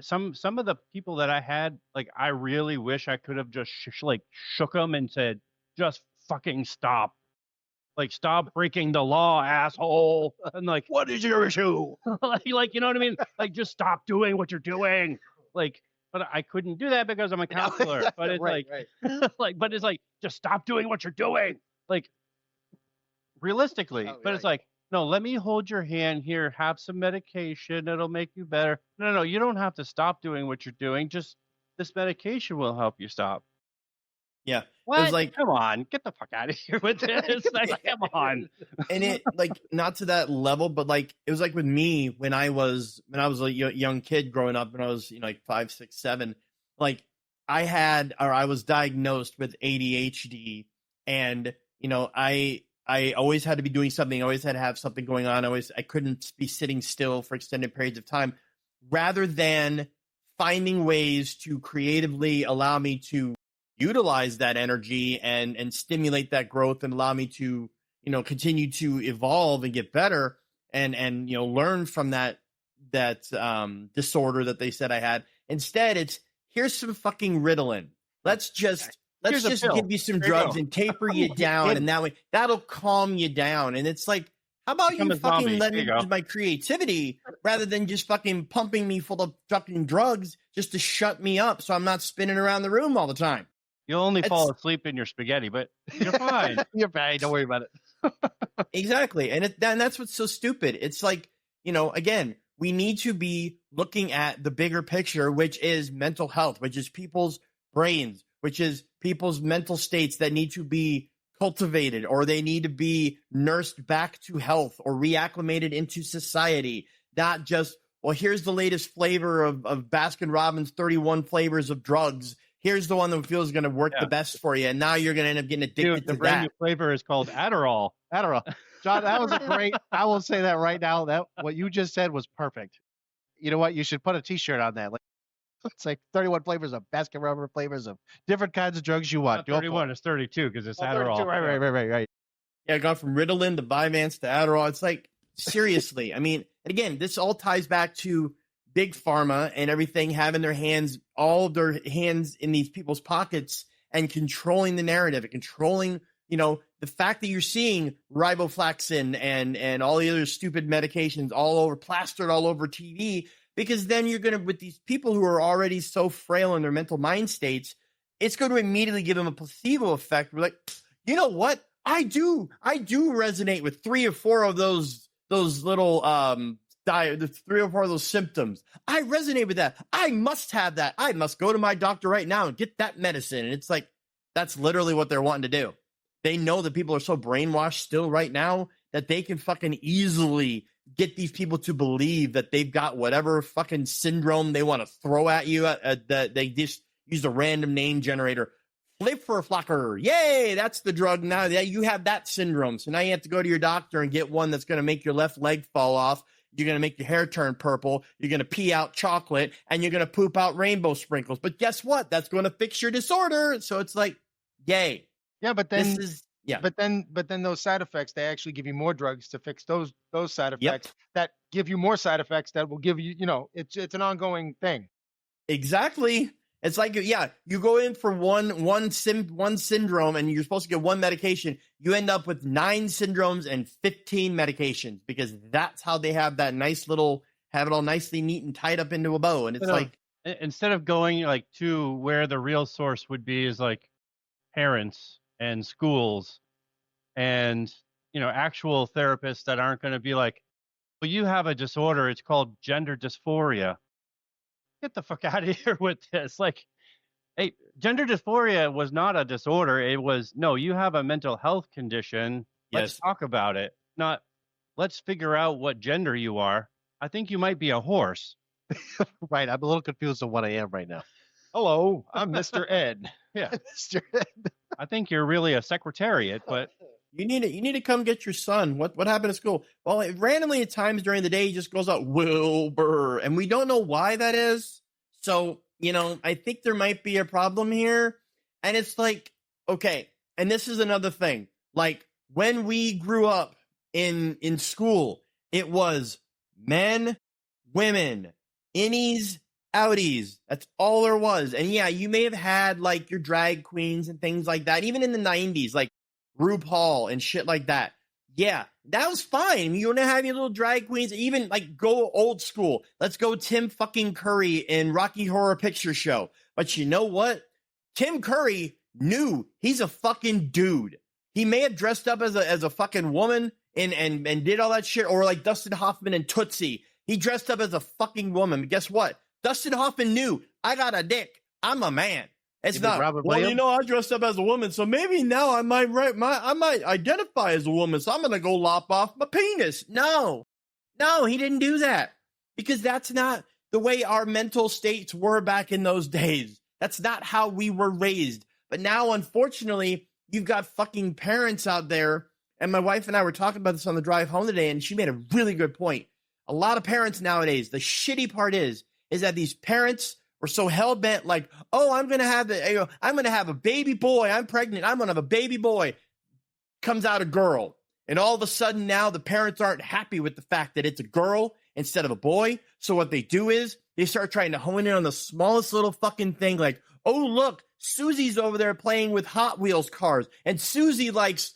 some of the people that I had, like, I really wish I could have just shook them and said, just fucking stop. Like, stop breaking the law, asshole. And like, what is your issue? like, you know what I mean? Like, just stop doing what you're doing. Like, but I couldn't do that because I'm a counselor. But it's right, right. but it's like, just stop doing what you're doing. Like, realistically, Oh, but it's right. like, no, let me hold your hand here, have some medication, it'll make you better. No, you don't have to stop doing what you're doing. Just this medication will help you stop. yeah. What? like- Come on, get the fuck out of here with this. Like, come on. And it, like, not to that level, but like, it was like with me when I was a young kid growing up, when I was, like 5, 6, 7, like I was diagnosed with ADHD, and, I always had to be doing something. I always had to have something going on. I couldn't be sitting still for extended periods of time, rather than finding ways to creatively allow me to utilize that energy and stimulate that growth, and allow me to, continue to evolve and get better, and learn from that disorder that they said I had. Instead, it's, here's some fucking Ritalin. Let's just Here's a pill. give you some There you drugs go. and taper you down, and that way that'll calm you down. And it's like, how about Become you a zombie. fucking let There me you go. use my creativity rather than just fucking pumping me full of fucking drugs just to shut me up so I'm not spinning around the room all the time. You'll only fall It's- asleep in your spaghetti, but you're fine. You're fine. Don't worry about it. Exactly. And that's what's so stupid. It's like, again, we need to be looking at the bigger picture, which is mental health, which is people's brains, which is people's mental states that need to be cultivated, or they need to be nursed back to health or reacclimated into society. Not just, well, here's the latest flavor of Baskin Robbins 31 flavors of drugs. Here's the one that feels going to work the best for you. And now you're going to end up getting addicted Dude, the to brand that. new flavor is called Adderall. Adderall. John, that was a great. I will say that right now. That what you just said was perfect. You know what? You should put a T-shirt on that. Like, it's like 31 flavors of Baskin Robbins flavors of different kinds of drugs you want. Not Go for 31, it. it's 32 because it's Oh, Adderall. 32, right. Yeah, I got from Ritalin to Vyvanse to Adderall. It's like, seriously. I mean, and again, this all ties back to big pharma and everything having all of their hands in these people's pockets and controlling the narrative and controlling, the fact that you're seeing riboflavin and all the other stupid medications plastered all over TV, because then you're going to, with these people who are already so frail in their mental mind states, it's going to immediately give them a placebo effect. We're like, you know what? I do resonate with 3 or 4 of those little, the 3 or 4 of those symptoms. I resonate with that. I must have that. I must go to my doctor right now and get that medicine. And it's like, that's literally what they're wanting to do. They know that people are so brainwashed still right now that they can fucking easily get these people to believe that they've got whatever fucking syndrome they want to throw at you. That they just use a random name generator. Flipper, yay! That's the drug now. Yeah, you have that syndrome. So now you have to go to your doctor and get one that's going to make your left leg fall off you're going to make your hair turn purple, you're going to pee out chocolate, and you're going to poop out rainbow sprinkles. But guess what? That's going to fix your disorder. So it's like, yay. Yeah, but then But then those side effects, they actually give you more drugs to fix those side effects that give you more side effects that will give you, it's an ongoing thing. Exactly. It's like, you go in for one syndrome and you're supposed to get one medication. You end up with 9 syndromes and 15 medications because that's how they have that have it all nicely neat and tied up into a bow. And it's like, instead of going like to where the real source would be is like parents and schools and, actual therapists that aren't going to be like, well, you have a disorder. It's called gender dysphoria. Get the fuck out of here with this. Like, hey, gender dysphoria was not a disorder. It was, no, you have a mental health condition. Let's talk about it. Not, let's figure out what gender you are. I think you might be a horse. Right. I'm a little confused on what I am right now. Hello, I'm Mr. Ed. Yeah. Mr. Ed. I think you're really a secretariat, but you need to come get your son. What happened at school? Well, randomly at times during the day, he just goes out, Wilbur, and we don't know why that is. So, I think there might be a problem here. And it's like, okay. And this is another thing. Like when we grew up in school, it was men, women, innies, outies. That's all there was. And yeah, you may have had like your drag queens and things like that. Even in the 90s, like RuPaul and shit like that. Yeah, that was fine. You want to have your little drag queens, even like go old school. Let's go Tim fucking Curry in Rocky Horror Picture Show. But you know what? Tim Curry knew he's a fucking dude. He may have dressed up as a fucking woman and did all that shit, or like Dustin Hoffman and Tootsie. He dressed up as a fucking woman. But guess what? Dustin Hoffman knew, I got a dick. I'm a man. It's not, Robert well, Williams? I dressed up as a woman, so maybe now I might identify as a woman, so I'm going to go lop off my penis. No, he didn't do that because that's not the way our mental states were back in those days. That's not how we were raised. But now, unfortunately, you've got fucking parents out there, and my wife and I were talking about this on the drive home today, and she made a really good point. A lot of parents nowadays, the shitty part is that these parents were so hell bent, like, oh, I'm gonna have a baby boy. I'm pregnant. I'm gonna have a baby boy. Comes out a girl, and all of a sudden now the parents aren't happy with the fact that it's a girl instead of a boy. So what they do is they start trying to hone in on the smallest little fucking thing, like, oh look, Susie's over there playing with Hot Wheels cars, and Susie likes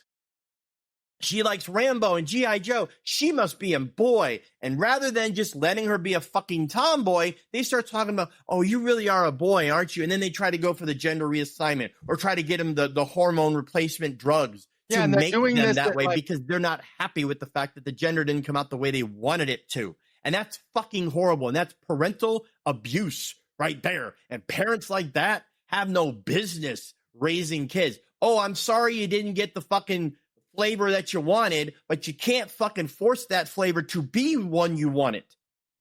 Rambo and G.I. Joe. She must be a boy. And rather than just letting her be a fucking tomboy, they start talking about, oh, you really are a boy, aren't you? And then they try to go for the gender reassignment or try to get him the hormone replacement drugs to make them that way because they're not happy with the fact that the gender didn't come out the way they wanted it to. And that's fucking horrible. And that's parental abuse right there. And parents like that have no business raising kids. Oh, I'm sorry you didn't get the fucking flavor that you wanted, but you can't fucking force that flavor to be one you wanted.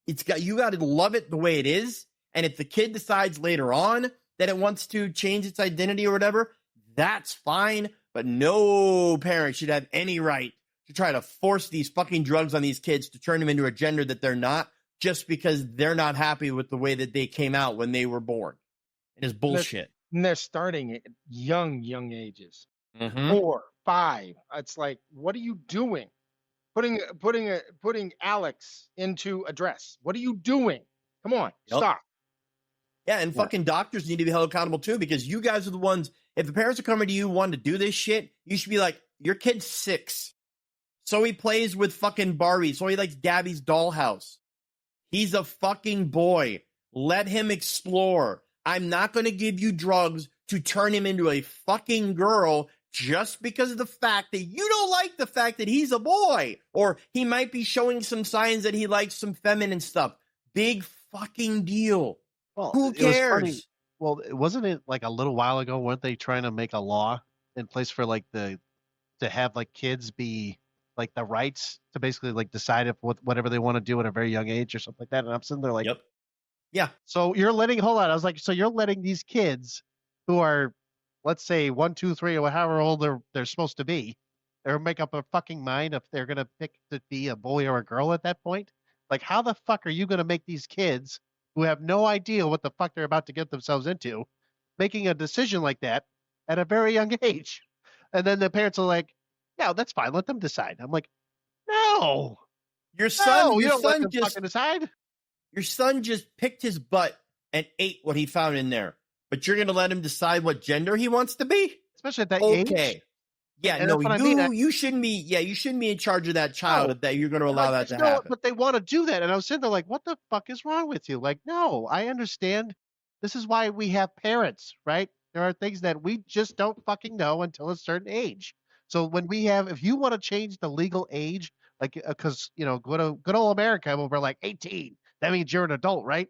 You got to love it the way it is. And if the kid decides later on that it wants to change its identity or whatever, that's fine. But no parent should have any right to try to force these fucking drugs on these kids to turn them into a gender that they're not, just because they're not happy with the way that they came out when they were born. It is bullshit. And they're starting at young ages. Mm-hmm. 4, 5. It's like, what are you doing? Putting Alex into a dress. What are you doing? Come on, stop. Yeah, and fucking doctors need to be held accountable too, because you guys are the ones, if the parents are coming to you wanting to do this shit, you should be like, your kid's 6. So he plays with fucking Barbie. So he likes Gabby's dollhouse. He's a fucking boy. Let him explore. I'm not going to give you drugs to turn him into a fucking girl just because of the fact that you don't like the fact that he's a boy, or he might be showing some signs that he likes some feminine stuff. Big fucking deal. Well, who cares? Well, wasn't it like a little while ago? Weren't they trying to make a law in place for like to have like kids be like the rights to basically like decide if whatever they want to do at a very young age or something like that? And I'm sitting there like, yep. Yeah. So you're letting, hold on. I was like, so you're letting these kids who are, let's say 1, 2, 3, or however old they're supposed to be, or make up a fucking mind if they're going to pick to be a boy or a girl at that point. Like, how the fuck are you going to make these kids who have no idea what the fuck they're about to get themselves into making a decision like that at a very young age? And then the parents are like, yeah, that's fine. Let them decide. I'm like, no, Your son, you your don't let son them just fucking decide. your son just picked his butt and ate what he found in there. But you're gonna let him decide what gender he wants to be? Especially at that Okay. age. Yeah, And no, that's what I mean. you shouldn't be. Yeah, you shouldn't be in charge of that child. No. That you're going to allow Like, that to no, happen. but they want to do that. And I was sitting there like, what the fuck is wrong with you? Like, no, I understand. This is why we have parents, right? There are things that we just don't fucking know until a certain age. So when we have, if you want to change the legal age, like, because, good old America, when we're like 18, that means you're an adult, right?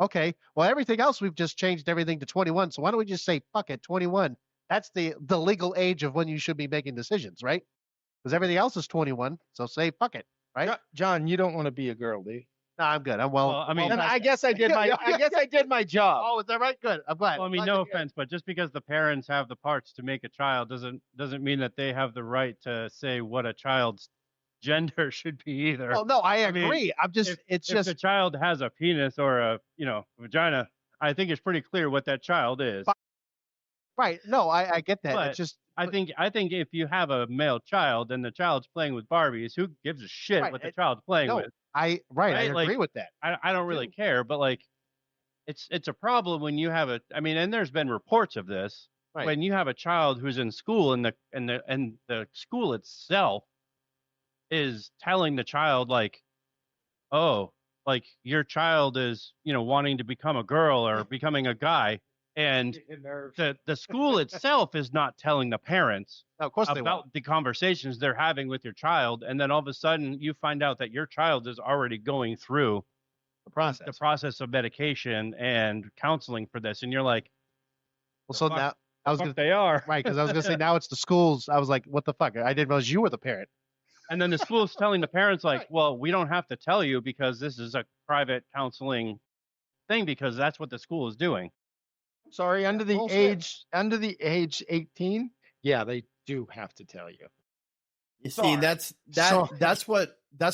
Okay. Well, everything else, we've just changed everything to 21. So why don't we just say, fuck it, 21? That's the legal age of when you should be making decisions, right? Because everything else is 21. So say fuck it, right? John, you don't want to be a girl, do you? No, I'm good. I'm well. Well, I mean, well And past I that. guess I did my I did my job. Oh, is that right? Good. I'm glad. well, I mean, Glad no to hear it. offense, but just because the parents have the parts to make a child doesn't mean that they have the right to say what a child's gender should be either. Oh no, I I mean, agree. I'm just. It's if just the child has a penis or a vagina, I think it's pretty clear what that child is. right. No, I get that. But It's just. I think if you have a male child and the child's playing with Barbies, who gives a shit Right, what the it- child's playing No, with? I Right, agree like- with that. I don't really care, but like, it's a problem when you have and there's been reports of this Right. when you have a child who's in school and the school itself is telling the child like, oh, like your child is wanting to become a girl or becoming a guy, and the school itself is not telling the parents No, of course they won't. about the conversations they're having with your child, and then all of a sudden you find out that your child is already going through The process. the process of medication and counseling for this, and you're like, Well, so fuck- now I was fuck gonna they are. right because I was gonna say now it's the schools. I was like, what the fuck? I didn't realize you were the parent. And then the school's telling the parents like, Right. well, we don't have to tell you because this is a private counseling thing because that's what the school is doing. Sorry, under the bullshit. age 18, yeah, they do have to tell you. You see, Sorry. that's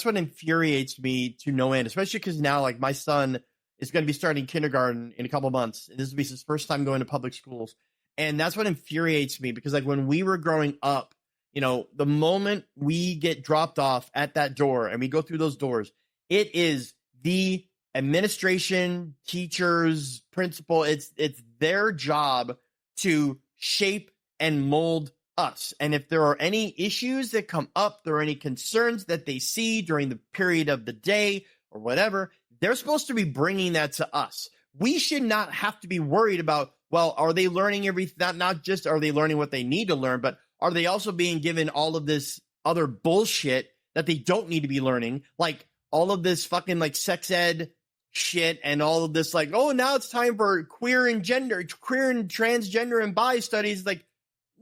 what infuriates me to no end, especially because now, like, my son is going to be starting kindergarten in a couple months. This will be his first time going to public schools, and that's what infuriates me because, like, when we were growing up, the moment we get dropped off at that door and we go through those doors, it is the administration, teachers, principal. It's their job to shape and mold us. And if there are any issues that come up, there are any concerns that they see during the period of the day or whatever, they're supposed to be bringing that to us. We should not have to be worried about, well, are they learning everything? Not just are they learning what they need to learn, but are they also being given all of this other bullshit that they don't need to be learning? Like all of this fucking like sex ed shit and all of this like, oh, now it's time for queer and transgender and bi studies. Like,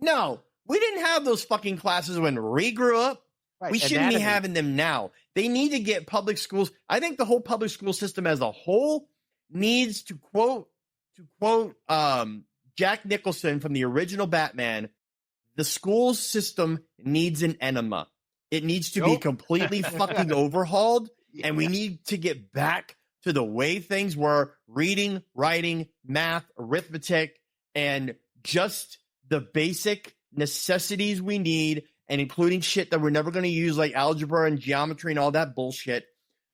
no, we didn't have those fucking classes when we grew up. Right. We shouldn't be Anatomy. having them now. They need to get public schools. I think the whole public school system as a whole needs to quote Jack Nicholson from the original Batman. The school system needs an enema. It needs to be Nope. completely fucking overhauled, and we need to get back to the way things were: reading, writing, math, arithmetic, and just the basic necessities we need, and including shit that we're never going to use like algebra and geometry and all that bullshit.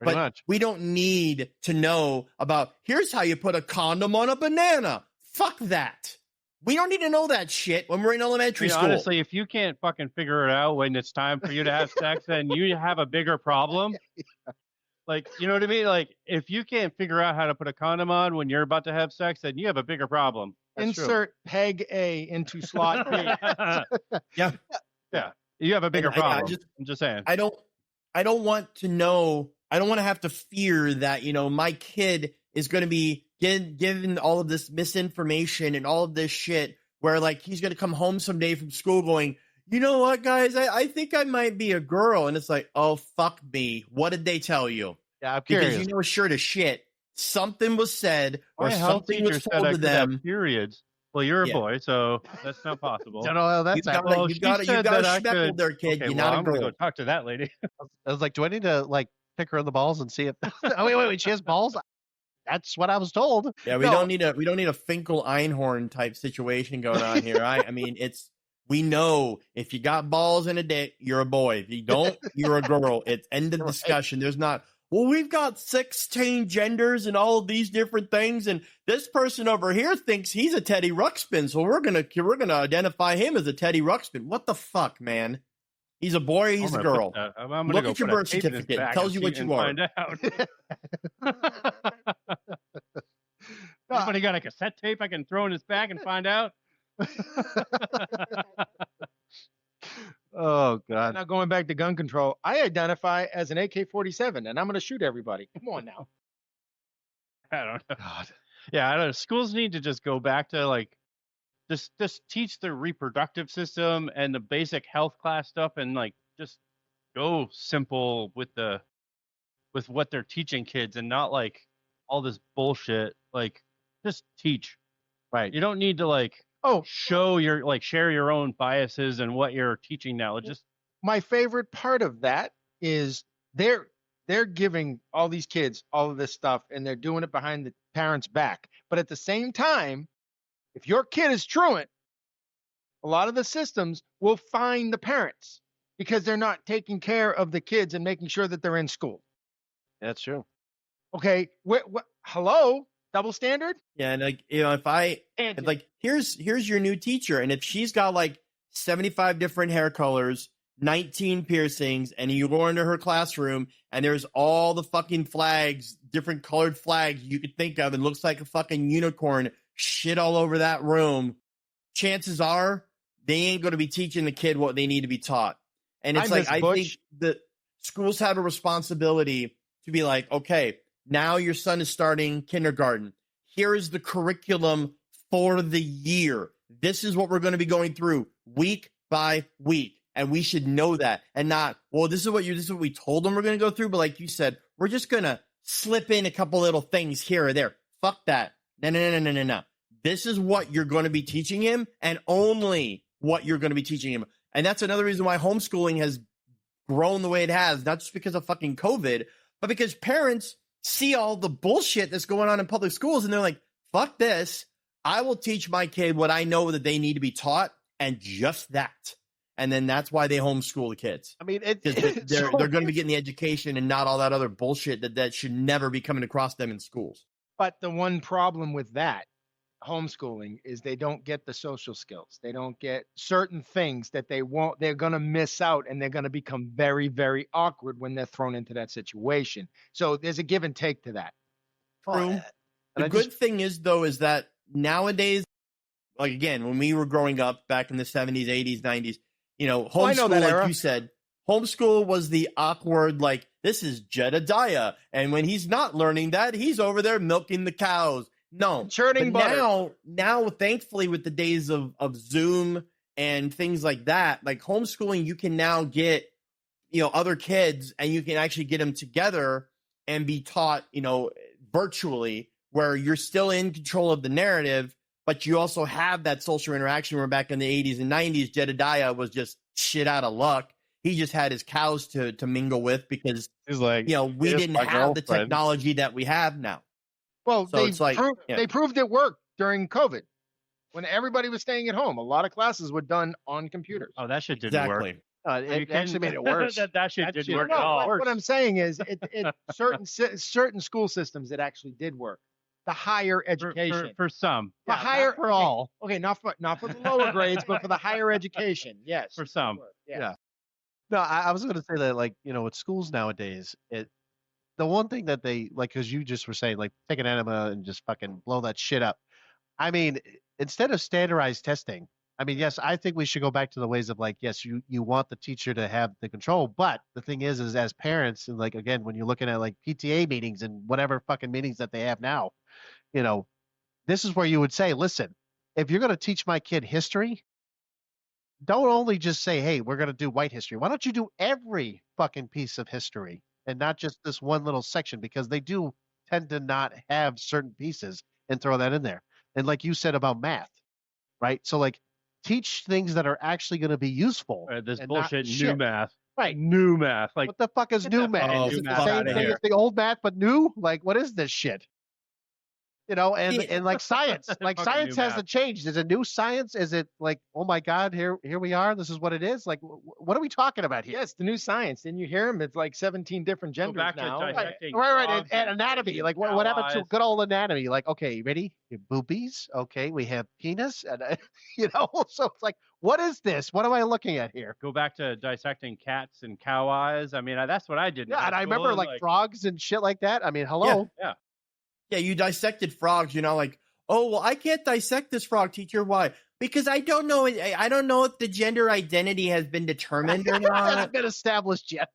Pretty But much. we don't need to know about, here's how you put a condom on a banana. Fuck that. We don't need to know that shit when we're in elementary school. Honestly, if you can't fucking figure it out when it's time for you to have sex, then you have a bigger problem. Like, you know what I mean? Like, if you can't figure out how to put a condom on when you're about to have sex, then you have a bigger problem. That's true. Insert peg A into slot B. Yeah. Yeah. You have a bigger And I problem. just- I'm just saying. I don't want to know. I don't want to have to fear that, my kid is going to be given all of this misinformation and all of this shit where like he's going to come home someday from school going, you know what, guys, I think I might be a girl. And it's like, oh, fuck me. What did they tell you? Yeah, I'm Because curious. sure to shit, something was said or My health something teacher was said told I to could have them. periods. Well, you're a Yeah. boy, so that's not possible. Don't know how that's You got happening. you got she said to that I schmeckle could- there, kid. Okay, You're well, not a I'm gonna girl. go talk to that lady. I was like, do I need to like pick her in the balls and see if. Oh, wait, she has balls. That's what I was told. Yeah, we don't need a Finkel Einhorn type situation going on here. I mean, we know if you got balls in a dick, you're a boy. If you don't, you're a girl. It's end of discussion. There's not, well, we've got 16 genders and all of these different things, and this person over here thinks he's a Teddy Ruxpin, so we're gonna identify him as a Teddy Ruxpin. What the fuck, man? He's a boy. He's a girl. Look at your birth certificate. It tells you what you are. Anybody got a cassette tape I can throw in his bag and find out? Oh, God. Now going back to gun control, I identify as an AK-47, and I'm going to shoot everybody. Come on now. I don't know. God. Yeah, I don't know. Schools need to just go back to like just teach the reproductive system and the basic health class stuff, and like just go simple with what they're teaching kids, and not like all this bullshit. Like just teach. Right. You don't need to share your own biases and what you're teaching now. It just my favorite part of that is they're giving all these kids all of this stuff, and they're doing it behind the parents' back. But at the same time, if your kid is truant, a lot of the systems will fine the parents because they're not taking care of the kids and making sure that they're in school. That's true. Okay, hello, double standard? Yeah, and like, you know, if like here's your new teacher, and if she's got like 75 different hair colors, 19 piercings, and you go into her classroom and there's all the fucking flags, different colored flags you could think of, and looks like a fucking unicorn shit all over that room, chances are they ain't going to be teaching the kid what they need to be taught. And it's I think that schools have a responsibility to be like, okay, now your son is starting kindergarten. Here is the curriculum for the year. This is what we're going to be going through week by week. And we should know that, and not, well, this is what we told them we're going to go through. But like you said, we're just going to slip in a couple little things here or there. Fuck that. No. This is what you're going to be teaching him, and only what you're going to be teaching him. And that's another reason why homeschooling has grown the way it has, not just because of fucking COVID, but because parents see all the bullshit that's going on in public schools, and they're like, fuck this. I will teach my kid what I know that they need to be taught, and just that. And then that's why they homeschool the kids. I mean, they're going to be getting the education and not all that other bullshit that should never be coming across them in schools. But the one problem with that homeschooling is they don't get the social skills. They don't get certain things that they're going to miss out, and they're going to become very, very awkward when they're thrown into that situation. So there's a give and take to that. True. The good thing is, though, is that nowadays, like, again, when we were growing up back in the 70s, 80s, 90s, you know, homeschool, like you said, homeschool was the awkward, like, this is Jedediah. And when he's not learning that, he's over there milking the cows. No. Churning butter. Now, thankfully, with the days of Zoom and things like that, like homeschooling, you can now get, you know, other kids, and you can actually get them together and be taught, you know, virtually, where you're still in control of the narrative, but you also have that social interaction where back in the 80s and 90s, Jedediah was just shit out of luck. He just had his cows to mingle with because, he's like, you know, we didn't have the technology that we have now. Well, so they proved it worked during COVID when everybody was staying at home. A lot of classes were done on computers. Oh, that shit didn't work. It actually made it worse. that shit didn't work at all. What I'm saying is, certain school systems it actually did work. The higher education for some, not for all. Okay, not for the lower grades, but for the higher education. Yes, for some. Yeah. No, I was going to say that, like, you know, with schools nowadays, the one thing that they like, because you just were saying, like, take an enema and just fucking blow that shit up. I mean, instead of standardized testing, I mean, yes, I think we should go back to the ways of, like, yes, you want the teacher to have the control, but the thing is as parents, and like, again, when you're looking at like PTA meetings and whatever fucking meetings that they have now, you know, this is where you would say, listen, if you're going to teach my kid history, don't only just say, hey, we're going to do white history. Why don't you do every fucking piece of history and not just this one little section? Because they do tend to not have certain pieces, and throw that in there. And like you said about math, right? So like, teach things that are actually going to be useful. This bullshit new math. Right. New math. Like, What the fuck is get new that math? fucking Is it new the math same outta thing here. as the old math but new? Like, what is this shit? You know, and See- and like science, like Fucking science new hasn't changed. Is it new science? Is it like, oh my God, here we are. This is what it is. Like, what are we talking about here? Yes, the new science. Didn't you hear him? It's like 17 different go genders back to now. dissecting Right. frogs And anatomy. Like, what happened to cow eyes. good old anatomy? Like, okay, ready? Your boobies. Okay, we have penis, and you know. So it's like, what is this? What am I looking at here? Go back to dissecting cats and cow eyes. I mean, that's what I did. in Yeah, high and I school, remember and, like frogs and shit like that. I mean, hello. Yeah, you dissected frogs. You know, like, oh well, I can't dissect this frog, teacher. Why? Because I don't know. I don't know if the gender identity has been determined or It not. hasn't been established yet.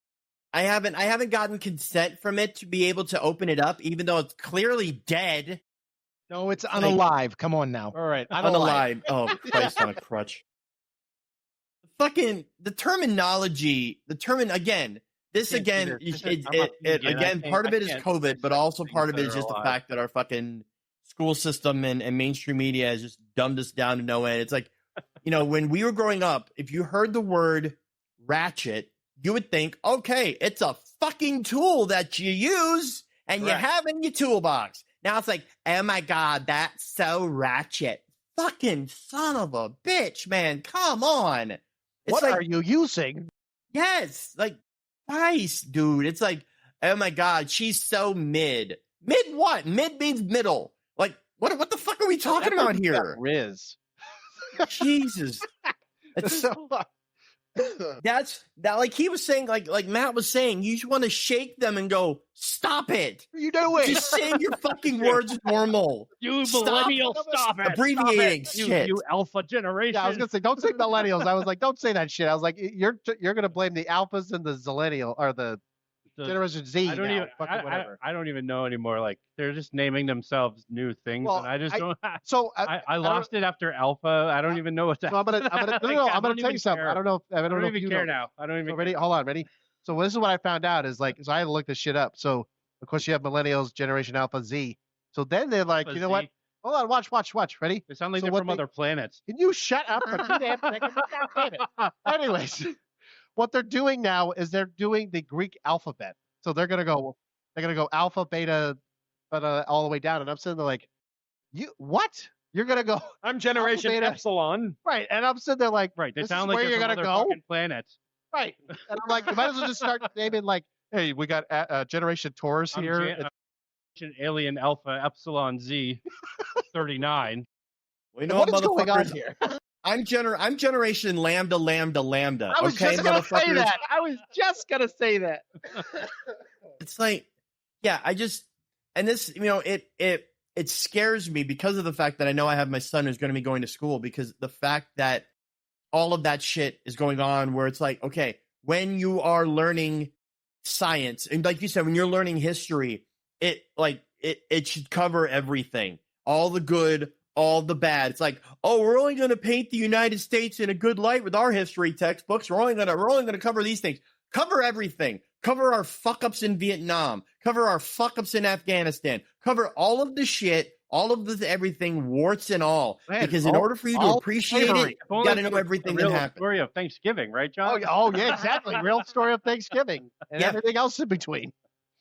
I haven't gotten consent from it to be able to open it up, even though it's clearly dead. No, it's unalive. Come on now. All right, I don't like. Unalive. Oh, Christ on a crutch. Fucking the terminology. Again. This Can't again, either. again, part of it is can't COVID, but also part of it things is that just are the alive. fact that our fucking school system and mainstream media has just dumbed us down to no end. It's like, you know, when we were growing up, if you heard the word ratchet, you would think, okay, it's a fucking tool that you use and you Correct. have in your toolbox. Now it's like, oh my God, that's so ratchet. Fucking son of a bitch, man. Come on. It's What like, are you using? yes, like, Christ, dude. It's like, oh my God, she's so mid. Mid what? Mid means middle. Like, what the fuck are we talking about here? Riz. Jesus. It's, that like he was saying, like Matt was saying, you just want to shake them and go, stop it. What are you doing? Just say your fucking words normal. You Stop millennial, stop it. abbreviating Stop it. shit. You alpha generation. Yeah, I was gonna say, don't say millennials. I was like, don't say that shit. I was like, you're gonna blame the alphas and the zillennial or the Generation Z. I don't now. even. Fucking whatever. I don't even know anymore. Like they're just naming themselves new things, Well, and I just don't. So I lost it after Alpha. I don't even know what that. So I'm gonna no, I'm gonna tell you something. I don't know. I I don't know don't if even you care know. now. I don't even. So ready? Hold on, ready? So this is what I found out is like, so I had to look this shit up. So of course you have millennials, Generation Alpha, Z. So then they're like, you know what? Hold on, watch. Ready? They sound like So they're what from they- other planets. Can you shut up for 2 damn seconds? God damn it. Anyways, what they're doing now is they're doing the Greek alphabet. So they're gonna go alpha, beta, but all the way down. And I'm sitting there like, you what? You're gonna go I'm Generation Beta. Epsilon. right? And I'm sitting there like, Right. They this sound is like where they're you're from gonna other go, fucking planets. right? And I'm like, you might as well just start naming like, hey, we got Generation Taurus I'm here. Alien Alpha Epsilon Z 39. Well, you know What what, is going on motherfuckers? here? I'm Generation Lambda. I was Okay, just gonna say motherfuckers? that. I was just gonna say that. It's like, yeah, and this, you know, it scares me because of the fact that I know I have my son who's going to be going to school, because the fact that all of that shit is going on where it's like, okay, when you are learning science and like you said, when you're learning history, it should cover everything, all the good, all the bad. It's like, oh, we're only going to paint the United States in a good light with our history textbooks. We're only going to cover these things. Cover everything. Cover our fuck ups in Vietnam. Cover our fuck ups in Afghanistan. Cover all of the shit, all of the everything, warts and all. Man, because in order for you to all appreciate slavery. it, you got to know everything that real happened. story of Thanksgiving, right, John? Oh yeah, exactly. Real story of Thanksgiving and Yeah. everything else in between.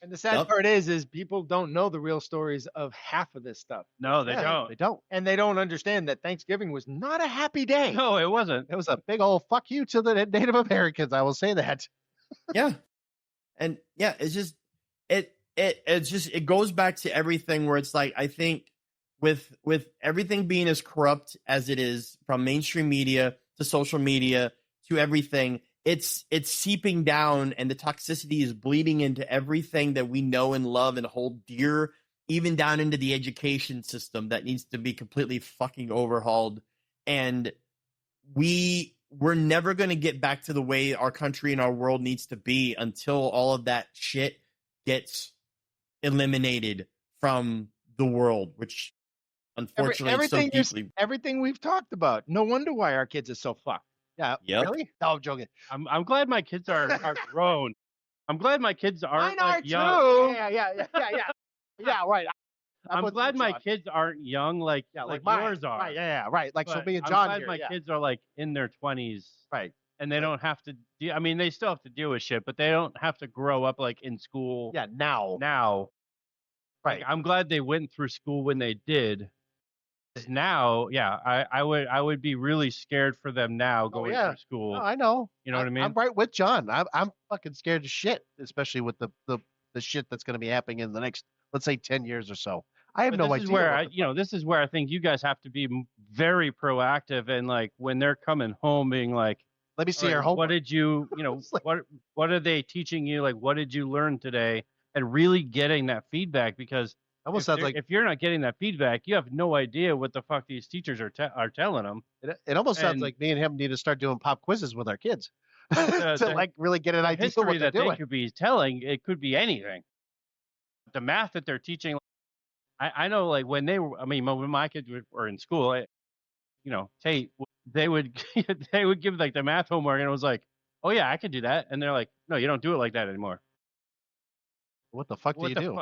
And the sad Yep. part is people don't know the real stories of half of this stuff. No, they Yeah, don't. They don't. And they don't understand that Thanksgiving was not a happy day. No, it wasn't. It was a big old fuck you to the Native Americans. I will say that. Yeah. And yeah, it's just it goes back to everything where it's like, I think with everything being as corrupt as it is, from mainstream media to social media to everything, it's seeping down, and the toxicity is bleeding into everything that we know and love and hold dear, even down into the education system that needs to be completely fucking overhauled. And we're never going to get back to the way our country and our world needs to be until all of that shit gets eliminated from the world, which unfortunately is so deeply. Everything we've talked about. No wonder why our kids are so fucked. Yeah. Yep. Really? No, I'm joking. I'm glad my kids are grown. I'm glad my kids aren't Mine are like young. too. Yeah, right. I'm with glad you, my John. kids aren't young like Yeah, like mine. yours are. Right, yeah, right. Like so But me and I'm John glad here. my Yeah. kids are like in their 20s. Right. and they don't have to. I mean, they still have to deal with shit, but they don't have to grow up like in school. Yeah, now. Right. Like, I'm glad they went through school when they did. Now, yeah, I would be really scared for them now going through school. No, I know. You know what I mean? I'm right with John. I'm fucking scared as shit, especially with the shit that's going to be happening in the next, let's say, 10 years or so. I have no idea. This is where I think you guys have to be very proactive, and like when they're coming home, being like, let me see your homework. What did you, what are they teaching you? Like, what did you learn today? And really getting that feedback, because almost sounds like if you're not getting that feedback, you have no idea what the fuck these teachers are telling them. It almost sounds like me and him need to start doing pop quizzes with our kids to like really get an idea of what they're doing. They could be telling. It could be anything. The math that they're teaching, I know, like when when my kids were in school, they would give like the math homework, and it was like, oh yeah, I can do that, and they're like, no, you don't do it like that anymore. What the fuck do you do?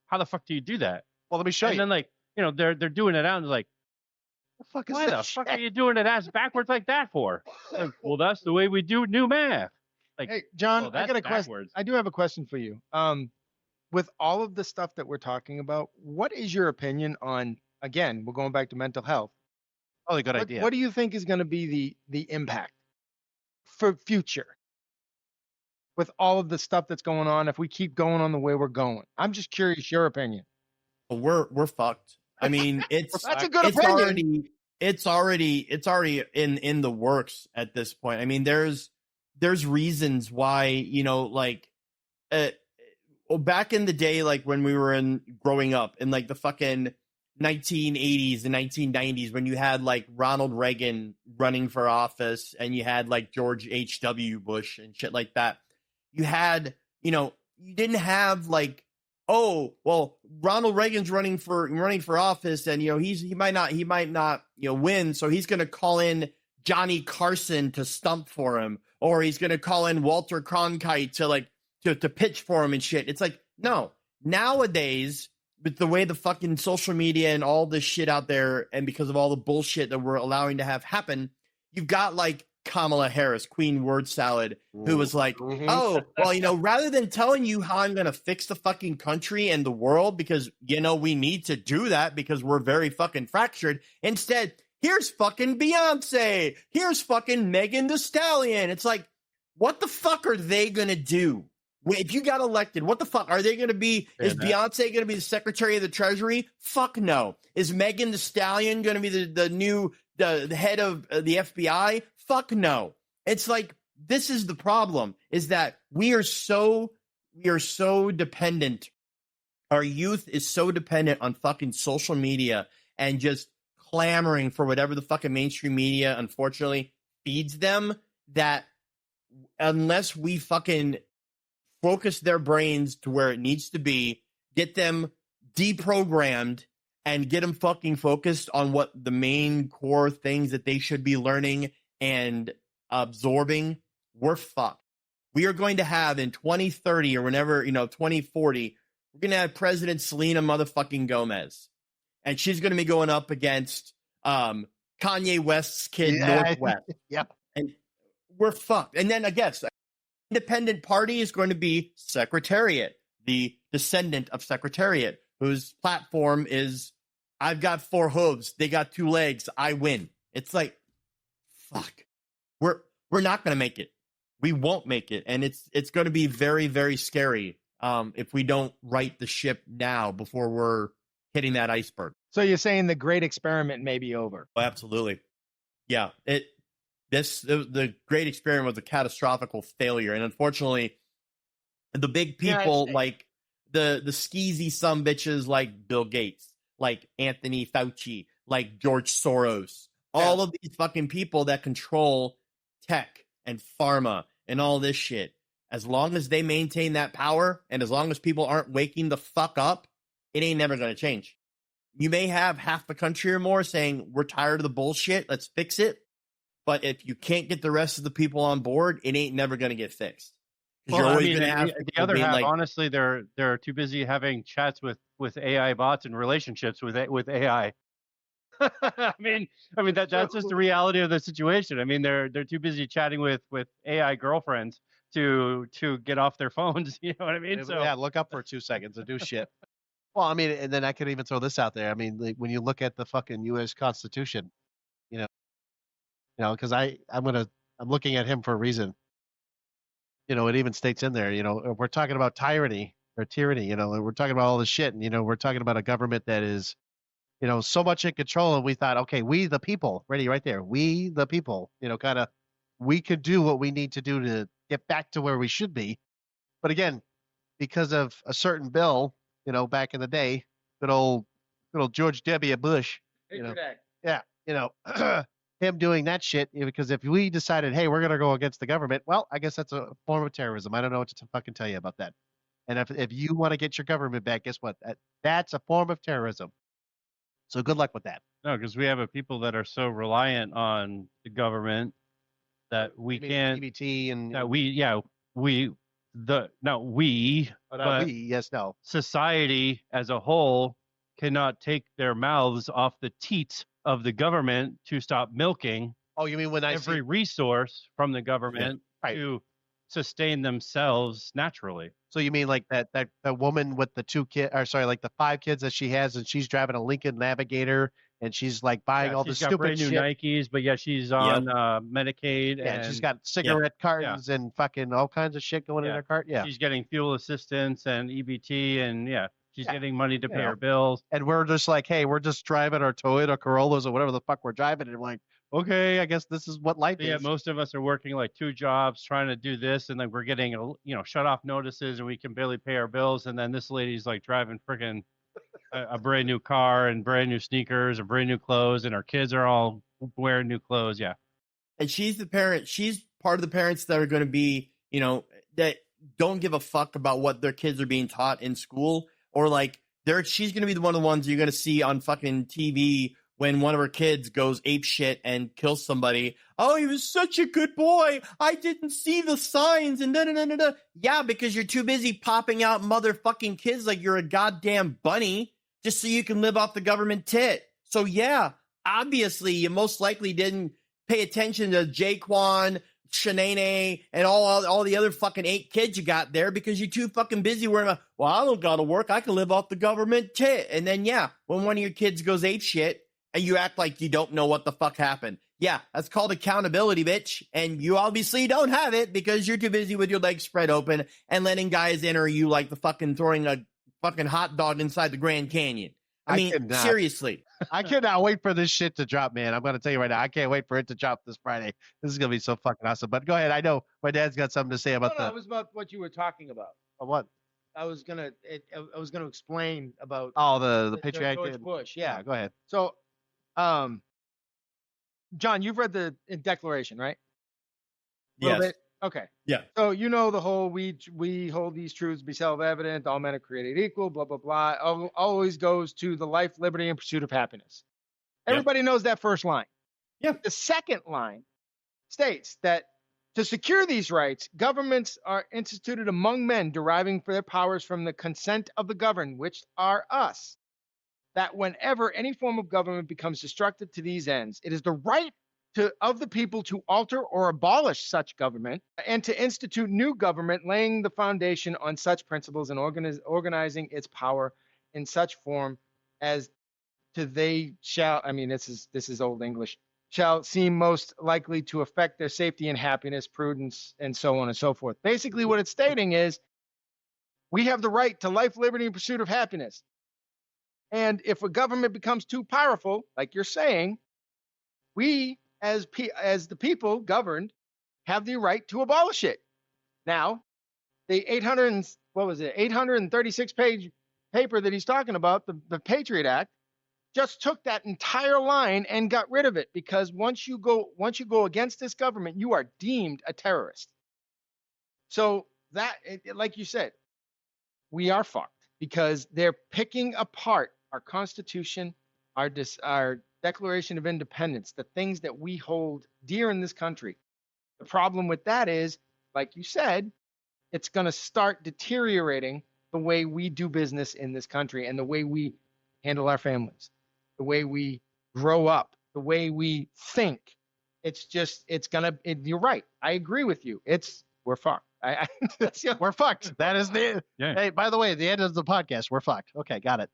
How the fuck do you do that? Well, let me show you. And then they're doing it out, and like, the fuck is why the fuck are you doing it ass backwards like that for? Like, well, that's the way we do new math. Like, hey, John, I got a question. Backwards. I do have a question for you. With all of the stuff that we're talking about, what is your opinion on? Again, we're going back to mental health. Oh, good idea. What do you think is going to be the impact for future? With all of the stuff that's going on, if we keep going on the way we're going, I'm just curious your opinion. We're fucked. I mean, that's a good opinion. It's already in the works at this point. I mean, there's reasons why, back in the day, like when we were growing up in like the fucking 1980s and 1990s, when you had like Ronald Reagan running for office and you had like George H.W. Bush and shit like that. You had, you didn't have like, oh, well, Ronald Reagan's running for office, and he might not win, so he's going to call in Johnny Carson to stump for him, or he's going to call in Walter Cronkite to pitch for him and shit. It's like, no, nowadays with the way the fucking social media and all this shit out there, and because of all the bullshit that we're allowing to have happen, you've got like Kamala Harris, Queen Word Salad, who was like, oh, well, rather than telling you how I'm going to fix the fucking country and the world, because, we need to do that because we're very fucking fractured. Instead, here's fucking Beyonce. Here's fucking Megan Thee Stallion. It's like, what the fuck are they going to do? If you got elected, what the fuck are they going to be? Is Beyonce going to be the Secretary of the Treasury? Fuck no. Is Megan Thee Stallion going to be the head of the FBI? Fuck no. It's like, this is the problem, is that we are so dependent. Our youth is so dependent on fucking social media and just clamoring for whatever the fucking mainstream media, unfortunately, feeds them, that unless we fucking focus their brains to where it needs to be, get them deprogrammed, and get them fucking focused on what the main core things that they should be learning and absorbing, we're fucked. We are going to have in 2030 or whenever, 2040, we're going to have President Selena motherfucking Gomez. And she's going to be going up against Kanye West's kid, Northwest. Yep. And we're fucked. And then I guess independent party is going to be Secretariat, the descendant of Secretariat, whose platform is, I've got 4 hooves, they got 2 legs, I win. It's like, fuck. We're not going to make it. We won't make it. And it's going to be very, very scary if we don't right the ship now before we're hitting that iceberg. So you're saying the great experiment may be over? Oh, absolutely. Yeah. The great experiment was a catastrophic failure. And unfortunately, the big people like the skeezy sumbitches like Bill Gates, like Anthony Fauci, like George Soros, all of these fucking people that control tech and pharma and all this shit, as long as they maintain that power and as long as people aren't waking the fuck up, it ain't never going to change. You may have half the country or more saying, we're tired of the bullshit, let's fix it. But if you can't get the rest of the people on board, it ain't never going to get fixed. Well, you're always going to have the other half, honestly, they're too busy having chats with AI bots and relationships with AI. I mean that's just the reality of the situation. I mean, they're too busy chatting with AI girlfriends to get off their phones. You know what I mean? So yeah, look up for 2 seconds and do shit. Well, I mean, and then I could even throw this out there. I mean, like, when you look at the fucking U.S. Constitution, because I'm looking at him for a reason. It even states in there, we're talking about tyranny or tyranny. We're talking about all this shit, and we're talking about a government that is, so much in control. And we thought, okay, we the people, ready, right there, we the people, kind of, we could do what we need to do to get back to where we should be. But again, because of a certain bill, back in the day, good old George W. Bush, yeah, him doing that shit, because if we decided, hey, we're going to go against the government, well, I guess that's a form of terrorism. I don't know what to fucking tell you about that. And if you want to get your government back, guess what? That's a form of terrorism. So good luck with that. No, because we have a people that are so reliant on the government that we can't. EBT and that we society as a whole cannot take their mouths off the teat of the government to stop milking. Oh, you mean when every resource from the government to sustain themselves naturally? So you mean like that woman with the 2 kids, or sorry, like the 5 kids that she has, and she's driving a Lincoln Navigator, and she's like buying all this stupid brand new shit. Nikes, but she's on Medicaid. Yeah, and she's got cigarette cartons and fucking all kinds of shit going in her cart. Yeah, she's getting fuel assistance and EBT, and she's getting money to pay her bills. And we're just like, hey, we're just driving our Toyota Corollas or whatever the fuck we're driving, and we're like, okay, I guess this is what life is. Yeah, most of us are working like 2 jobs trying to do this, and then we're getting shut off notices, and we can barely pay our bills. And then this lady's like driving freaking a brand new car and brand new sneakers and brand new clothes, and our kids are all wearing new clothes. Yeah, and she's the parent. She's part of the parents that are going to be, that don't give a fuck about what their kids are being taught in school, or like she's going to be one of the ones you're going to see on fucking TV when one of her kids goes ape shit and kills somebody. Oh, he was such a good boy. I didn't see the signs and da-da-da-da-da. Yeah, because you're too busy popping out motherfucking kids like you're a goddamn bunny just so you can live off the government tit. So yeah, obviously you most likely didn't pay attention to Jaquan, Shanae, and all the other fucking 8 kids you got there because you're too fucking busy worrying about, well, I don't gotta work. I can live off the government tit. And then when one of your kids goes ape shit, and you act like you don't know what the fuck happened. Yeah, that's called accountability, bitch. And you obviously don't have it because you're too busy with your legs spread open and letting guys enter you like the fucking throwing a fucking hot dog inside the Grand Canyon. I mean, seriously. I cannot wait for this shit to drop, man. I'm going to tell you right now. I can't wait for it to drop this Friday. This is going to be so fucking awesome. But go ahead. I know my dad's got something to say about that. It was about what you were talking about. What? I was gonna explain about the patriarchy. George Bush. Yeah, go ahead. So, John, you've read the Declaration, right? Yes. Okay. Yeah. So the whole we hold these truths to be self-evident, all men are created equal, blah blah blah. Always goes to the life, liberty, and pursuit of happiness. Everybody knows that first line. Yeah. The second line states that to secure these rights, governments are instituted among men, deriving their powers from the consent of the governed, which are us. That whenever any form of government becomes destructive to these ends, it is the right of the people to alter or abolish such government and to institute new government, laying the foundation on such principles and organizing its power in such form as to they shall, this is old English, shall seem most likely to affect their safety and happiness, prudence, and so on and so forth. Basically, what it's stating is we have the right to life, liberty, and pursuit of happiness. And if a government becomes too powerful, like you're saying, we, as the people governed, have the right to abolish it. Now, the 836-page paper that he's talking about, the Patriot Act, just took that entire line and got rid of it, because once you go against this government, you are deemed a terrorist. So that, like you said, we are fucked because they're picking apart our Constitution, our Declaration of Independence, the things that we hold dear in this country. The problem with that is, like you said, it's going to start deteriorating the way we do business in this country and the way we handle our families, the way we grow up, the way we think. You're right. I agree with you. We're fucked. We're fucked. That is the. Yeah. Hey, by the way, the end of the podcast. We're fucked. Okay, got it.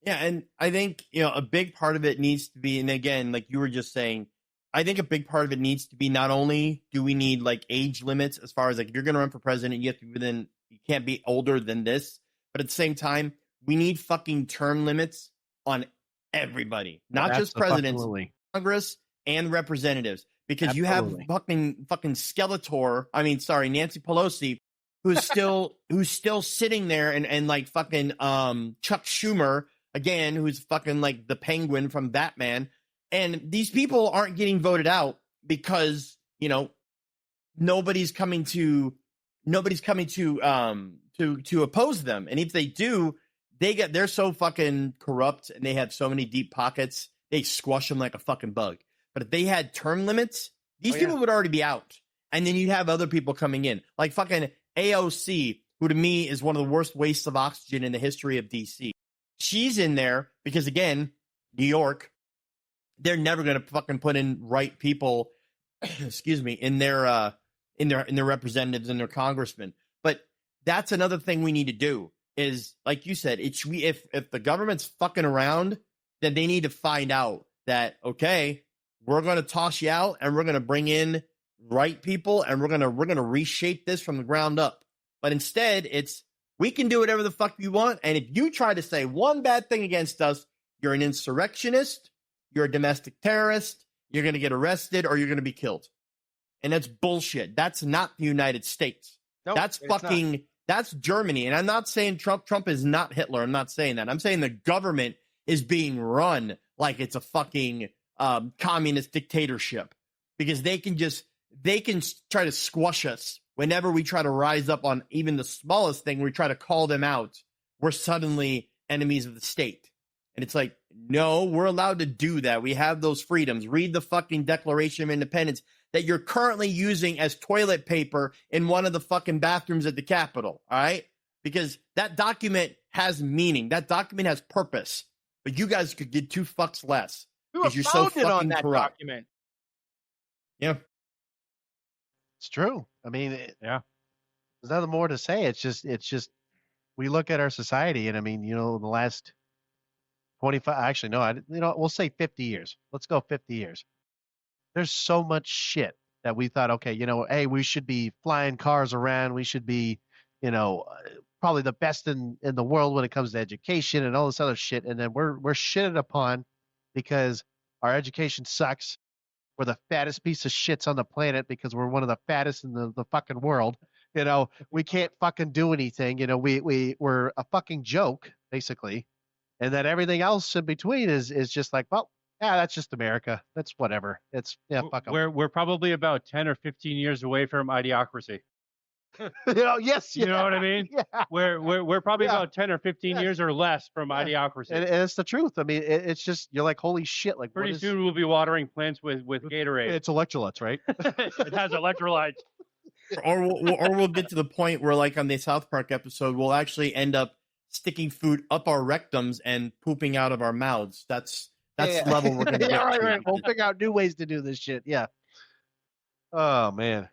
Yeah, and I think, a big part of it needs to be, and again, like you were just saying, I think a big part of it needs to be, not only do we need like age limits as far as like if you're going to run for president, you have to be you can't be older than this, but at the same time, we need fucking term limits on everybody, not just presidents, Congress and representatives, because you have fucking Skeletor. Nancy Pelosi, who's still sitting there, and like fucking Chuck Schumer again, who's fucking like the Penguin from Batman, and these people aren't getting voted out because nobody's coming to oppose them, and if they do, they're so fucking corrupt and they have so many deep pockets, they squash them like a fucking bug. But if they had term limits, these people would already be out, and then you'd have other people coming in, like fucking AOC, who to me is one of the worst wastes of oxygen in the history of DC. She's in there because, again, New York, they're never going to fucking put in right people, excuse me, in their representatives and their congressmen. But that's another thing we need to do is, like you said, if the government's fucking around, then they need to find out that, okay, we're going to toss you out and we're going to bring in right people and we're going to reshape this from the ground up. But instead, we can do whatever the fuck you want. And if you try to say one bad thing against us, you're an insurrectionist, you're a domestic terrorist, you're going to get arrested, or you're going to be killed. And that's bullshit. That's not the United States. Nope, that's Germany. And I'm not saying Trump is not Hitler. I'm not saying that. I'm saying the government is being run like it's a fucking communist dictatorship, because they can try to squash us whenever we try to rise up on even the smallest thing. We try to call them out, we're suddenly enemies of the state. And it's like, no, we're allowed to do that. We have those freedoms. Read the fucking Declaration of Independence that you're currently using as toilet paper in one of the fucking bathrooms at the Capitol. All right? Because that document has meaning. That document has purpose. But you guys could get 2 fucks less. Because you're so fucking on that corrupt. Document. Yeah. It's true. I mean, there's nothing more to say. It's just, we look at our society, and I mean, the last 25, actually, no, we'll say 50 years. Let's go 50 years. There's so much shit that we thought, okay, hey, we should be flying cars around. We should be, probably the best in the world when it comes to education and all this other shit. And then we're shitted upon because our education sucks. We're the fattest piece of shits on the planet because we're one of the fattest in the fucking world. We can't fucking do anything. We're a fucking joke, basically. And then everything else in between is just like, well, yeah, that's just America. That's whatever. It's fuck 'em. We're probably about 10 or 15 years away from idiocracy. Yes, you know what I mean? Yeah. We're probably about 10 or 15 years or less from idiocracy. And it's the truth. I mean, it's just, you're like, holy shit! Like, pretty soon we'll be watering plants with Gatorade. It's electrolytes, right? It has electrolytes. Or we'll get to the point where, like on the South Park episode, we'll actually end up sticking food up our rectums and pooping out of our mouths. That's the level we're going to get. Right. We'll figure out new ways to do this shit. Yeah. Oh man.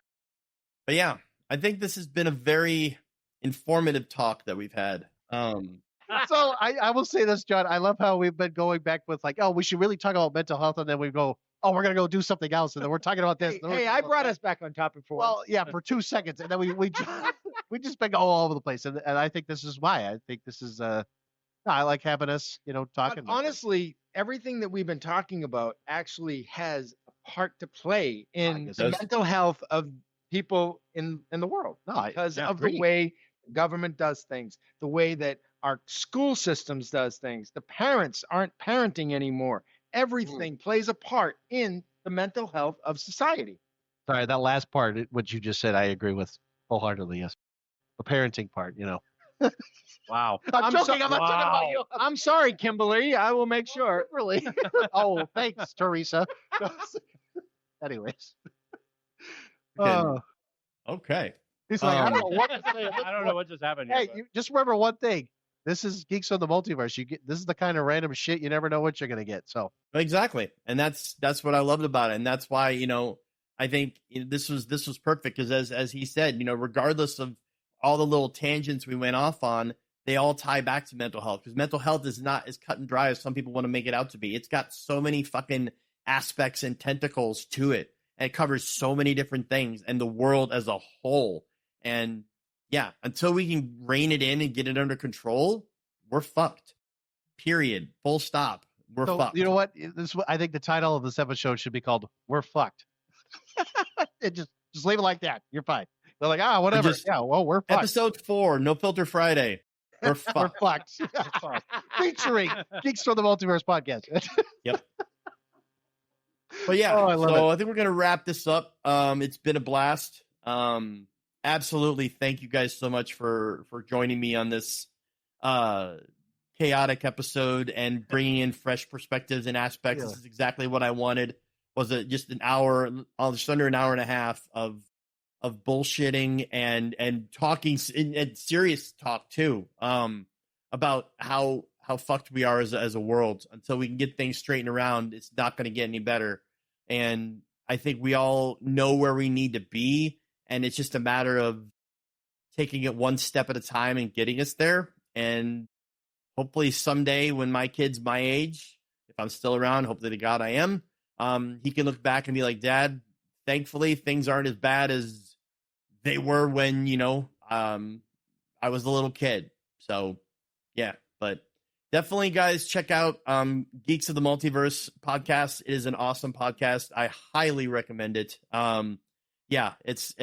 But yeah, I think this has been a very informative talk that we've had. So I will say this, John. I love how we've been going back with like, oh, we should really talk about mental health, and then we go, oh, we're gonna go do something else, and then we're talking about this. Hey, I brought us back on topic for well, yeah, for 2 seconds, and then we just been all over the place, and I think this is why. I think this is I like having us, talking. But honestly, everything that we've been talking about actually has a part to play in the mental health of people in the world. No, because of the way government does things, the way that our school systems does things. The parents aren't parenting anymore. Everything plays a part in the mental health of society. Sorry, that last part, what you just said, I agree with wholeheartedly. Yes, the parenting part, Wow. I'm joking. I'm not talking about you. I'm sorry, Kimberly. I will make sure. Really? Oh, thanks, Teresa. Anyways. Okay. He's like, I don't know what to say. I don't know what just happened. Hey, just remember one thing. this is Geeks on the Multiverse. This is the kind of random shit you never know what you're gonna get. So Exactly, and that's what I loved about it, and that's why I think this was perfect because as he said, regardless of all the little tangents we went off on, they all tie back to mental health because mental health is not as cut and dry as some people want to make it out to be. It's got so many fucking aspects and tentacles to it, and it covers so many different things and the world as a whole. And yeah, until we can rein it in and get it under control, we're fucked. Period. Full stop. We're fucked. You know what? I think the title of this episode should be called "We're Fucked." just leave it like that. You're fine. They're like, whatever. Yeah, well, we're fucked. Episode 4, No Filter Friday. We're fucked. We're fucked. Featuring Geeks from the Multiverse podcast. Yep. But yeah, I think we're gonna wrap this up. It's been a blast. Absolutely, thank you guys so much for joining me on this chaotic episode and bringing in fresh perspectives and aspects. Yeah. This is exactly what I wanted. Was it just an hour, just under an hour and a half of bullshitting and talking and serious talk too, about how fucked we are as a world. Until we can get things straightened around, it's not going to get any better. And I think we all know where we need to be, and it's just a matter of taking it one step at a time and getting us there. And hopefully someday when my kid's my age, if I'm still around, hopefully to God I am, he can look back and be like, Dad, thankfully things aren't as bad as they were when, I was a little kid. So yeah, but definitely guys, check out Geeks of the Multiverse podcast. It is an awesome podcast. I highly recommend it. Yeah, it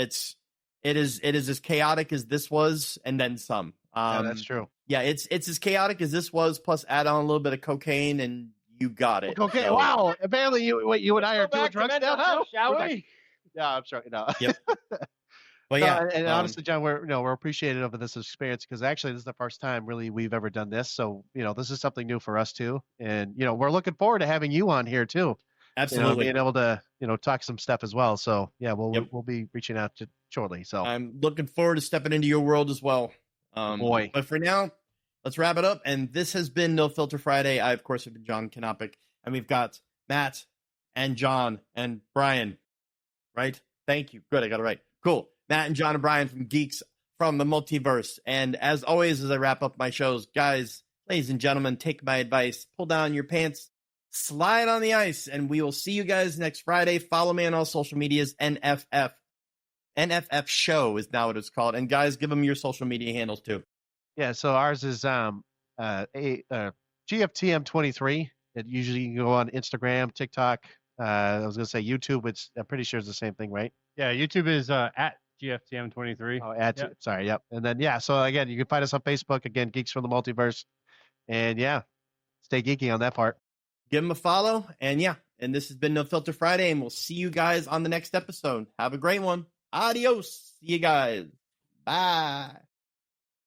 is as chaotic as this was and then some. Yeah, that's true. Yeah, it's as chaotic as this was, plus add on a little bit of cocaine and you got it. Okay, so. Wow. Apparently you and I are doing drugs now, shall we? Yeah, I'm sorry. No. Yep. Well, yeah, and honestly, John, we're appreciative of this experience because actually this is the first time really we've ever done this. So this is something new for us too, and we're looking forward to having you on here too. Absolutely, being able to talk some stuff as well. So yeah, we'll be reaching out to shortly. So I'm looking forward to stepping into your world as well. Boy, but for now, let's wrap it up. And this has been No Filter Friday. I, of course, have been John Knopick, and we've got Matt and John and Brian. Right? Thank you. Good, I got it right. Cool. Matt and John and Brian from Geeks from the Multiverse. And as always, as I wrap up my shows, guys, ladies and gentlemen, take my advice. Pull down your pants, slide on the ice, and we will see you guys next Friday. Follow me on all social medias. NFF Show is now what it's called. And guys, give them your social media handles too. Yeah, so ours is GFTM23. It usually you can go on Instagram, TikTok. I was going to say YouTube. I'm pretty sure it's the same thing, right? Yeah, YouTube is at GFTM23. Oh, sorry, yep. And then, yeah, so again, you can find us on Facebook, again, Geeks from the Multiverse. And yeah, stay geeky on that part. Give them a follow. And yeah, and this has been No Filter Friday, and we'll see you guys on the next episode. Have a great one. Adios. See you guys. Bye.